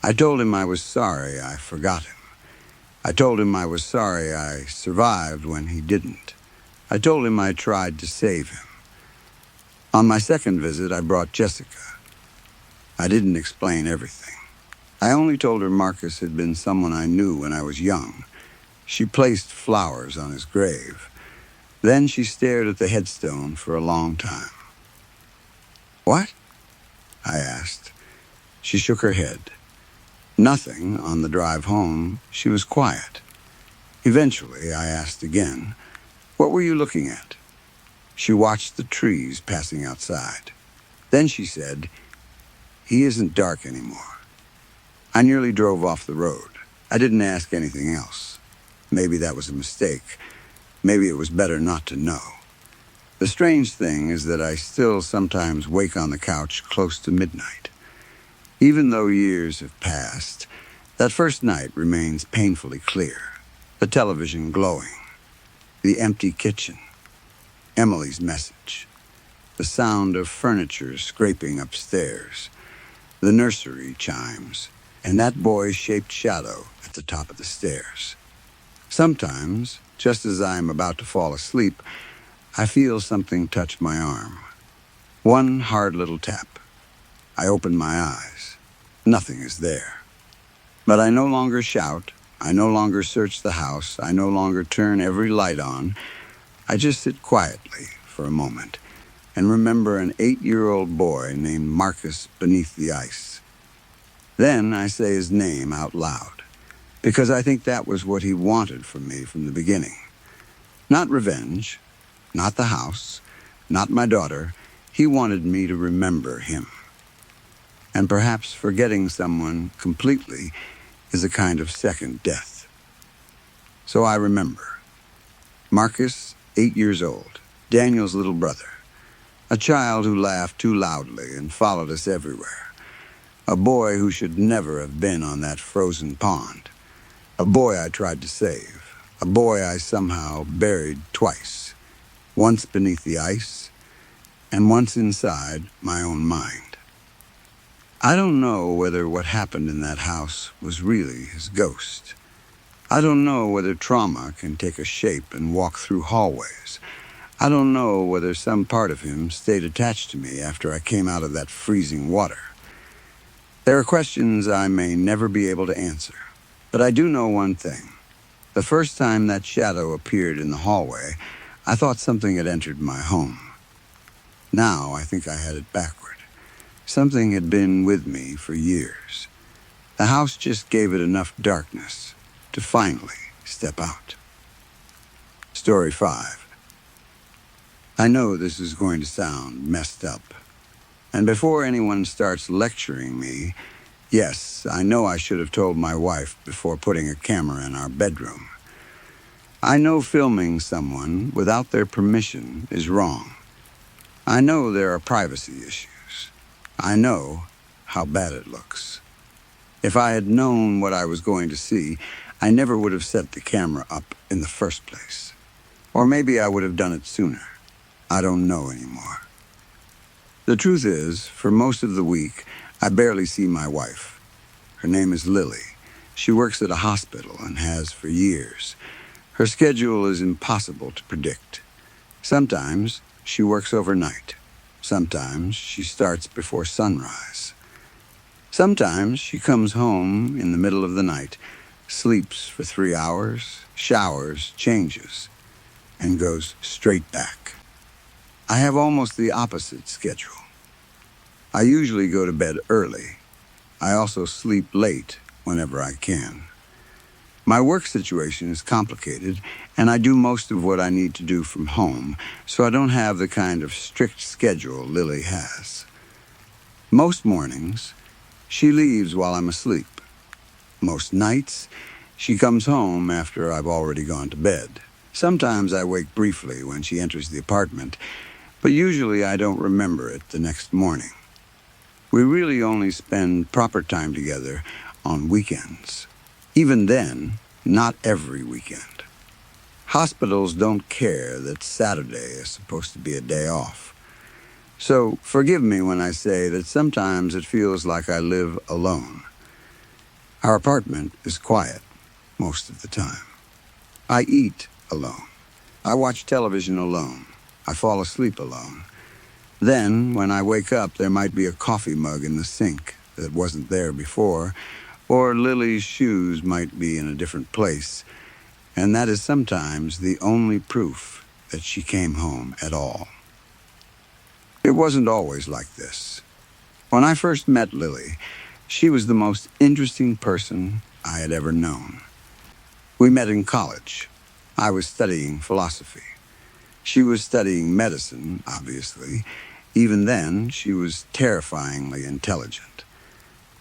I told him I was sorry I forgot him. I told him I was sorry I survived when he didn't. I told him I tried to save him. On my second visit, I brought Jessica. I didn't explain everything. I only told her Marcus had been someone I knew when I was young. She placed flowers on his grave. Then she stared at the headstone for a long time. What? I asked. She shook her head. Nothing on the drive home. She was quiet. Eventually, I asked again, "What were you looking at?" She watched the trees passing outside. Then she said, "He isn't dark anymore." I nearly drove off the road. I didn't ask anything else. Maybe that was a mistake. Maybe it was better not to know. The strange thing is that I still sometimes wake on the couch close to midnight. Even though years have passed, that first night remains painfully clear. The television glowing. The empty kitchen. Emily's message. the sound of furniture scraping upstairs, the nursery chimes, and that boy-shaped shadow at the top of the stairs. Sometimes, just as I am about to fall asleep, I feel something touch my arm. One hard little tap. I open my eyes. Nothing is there. But I no longer shout. I no longer search the house. I no longer turn every light on. I just sit quietly for a moment and remember an 8-year-old boy named Marcus beneath the ice. Then I say his name out loud, because I think that was what he wanted from me from the beginning. Not revenge, not the house, not my daughter. He wanted me to remember him. And perhaps forgetting someone completely is a kind of second death. So I remember. Marcus, 8 years old, Daniel's little brother. A child who laughed too loudly and followed us everywhere. A boy who should never have been on that frozen pond. A boy I tried to save. A boy I somehow buried twice. Once beneath the ice, and once inside my own mind. I don't know whether what happened in that house was really his ghost. I don't know whether trauma can take a shape and walk through hallways. I don't know whether some part of him stayed attached to me after I came out of that freezing water. There are questions I may never be able to answer, but I do know one thing. The first time that shadow appeared in the hallway, I thought something had entered my home. Now I think I had it backward. Something had been with me for years. The house just gave it enough darkness to finally step out. Story 5. I know this is going to sound messed up. And before anyone starts lecturing me, yes, I know I should have told my wife before putting a camera in our bedroom. I know filming someone without their permission is wrong. I know there are privacy issues. I know how bad it looks. If I had known what I was going to see, I never would have set the camera up in the first place. Or maybe I would have done it sooner. I don't know anymore. The truth is, for most of the week, I barely see my wife. Her name is Lily. She works at a hospital and has for years. Her schedule is impossible to predict. Sometimes she works overnight. Sometimes she starts before sunrise. Sometimes she comes home in the middle of the night, sleeps for 3 hours, showers, changes, and goes straight back. I have almost the opposite schedule. I usually go to bed early. I also sleep late whenever I can. My work situation is complicated, and I do most of what I need to do from home, so I don't have the kind of strict schedule Lily has. Most mornings, she leaves while I'm asleep. Most nights, she comes home after I've already gone to bed. Sometimes I wake briefly when she enters the apartment, but usually I don't remember it the next morning. We really only spend proper time together on weekends. Even then, not every weekend. Hospitals don't care that Saturday is supposed to be a day off. So forgive me when I say that sometimes it feels like I live alone. Our apartment is quiet most of the time. I eat alone. I watch television alone. I fall asleep alone. Then, when I wake up, there might be a coffee mug in the sink that wasn't there before, or Lily's shoes might be in a different place, and that is sometimes the only proof that she came home at all. It wasn't always like this. When I first met Lily, she was the most interesting person I had ever known. We met in college. I was studying philosophy. She was studying medicine, obviously. Even then, she was terrifyingly intelligent.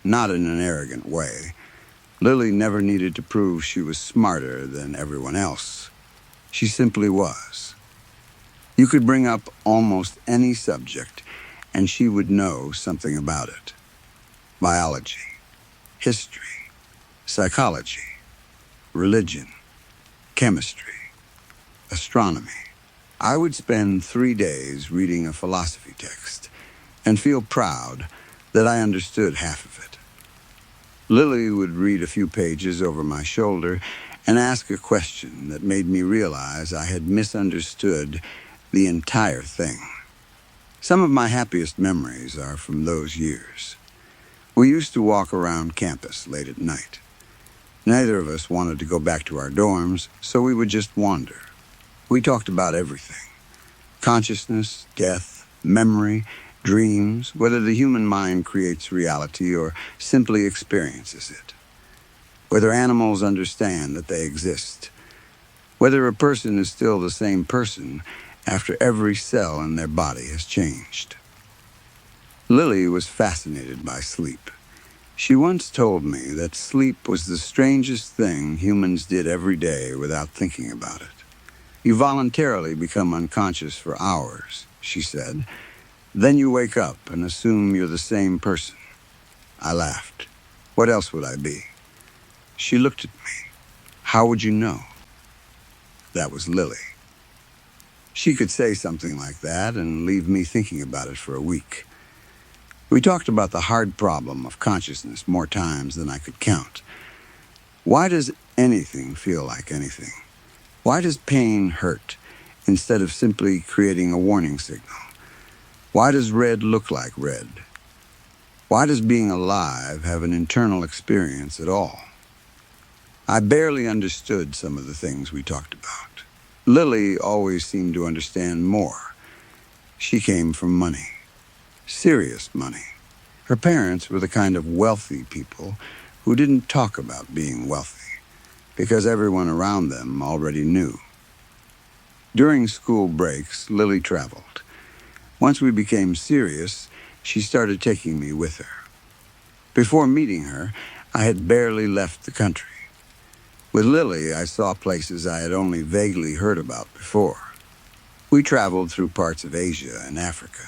Not in an arrogant way. Lily never needed to prove she was smarter than everyone else. She simply was. You could bring up almost any subject, and she would know something about it. Biology, history, psychology, religion, chemistry, astronomy, I would spend 3 days reading a philosophy text and feel proud that I understood half of it. Lily would read a few pages over my shoulder and ask a question that made me realize I had misunderstood the entire thing. Some of my happiest memories are from those years. We used to walk around campus late at night. Neither of us wanted to go back to our dorms, so we would just wander. We talked about everything: consciousness, death, memory, dreams, whether the human mind creates reality or simply experiences it, whether animals understand that they exist, whether a person is still the same person after every cell in their body has changed. Lily was fascinated by sleep. She once told me that sleep was the strangest thing humans did every day without thinking about it. You voluntarily become unconscious for hours, she said. Then you wake up and assume you're the same person. I laughed. What else would I be? She looked at me. How would you know? That was Lily. She could say something like that and leave me thinking about it for a week. We talked about the hard problem of consciousness more times than I could count. Why does anything feel like anything? Why does pain hurt instead of simply creating a warning signal? Why does red look like red? Why does being alive have an internal experience at all? I barely understood some of the things we talked about. Lily always seemed to understand more. She came from money. Serious money. Her parents were the kind of wealthy people who didn't talk about being wealthy, because everyone around them already knew. During school breaks, Lily traveled. Once we became serious, she started taking me with her. Before meeting her, I had barely left the country. With Lily, I saw places I had only vaguely heard about before. We traveled through parts of Asia and Africa.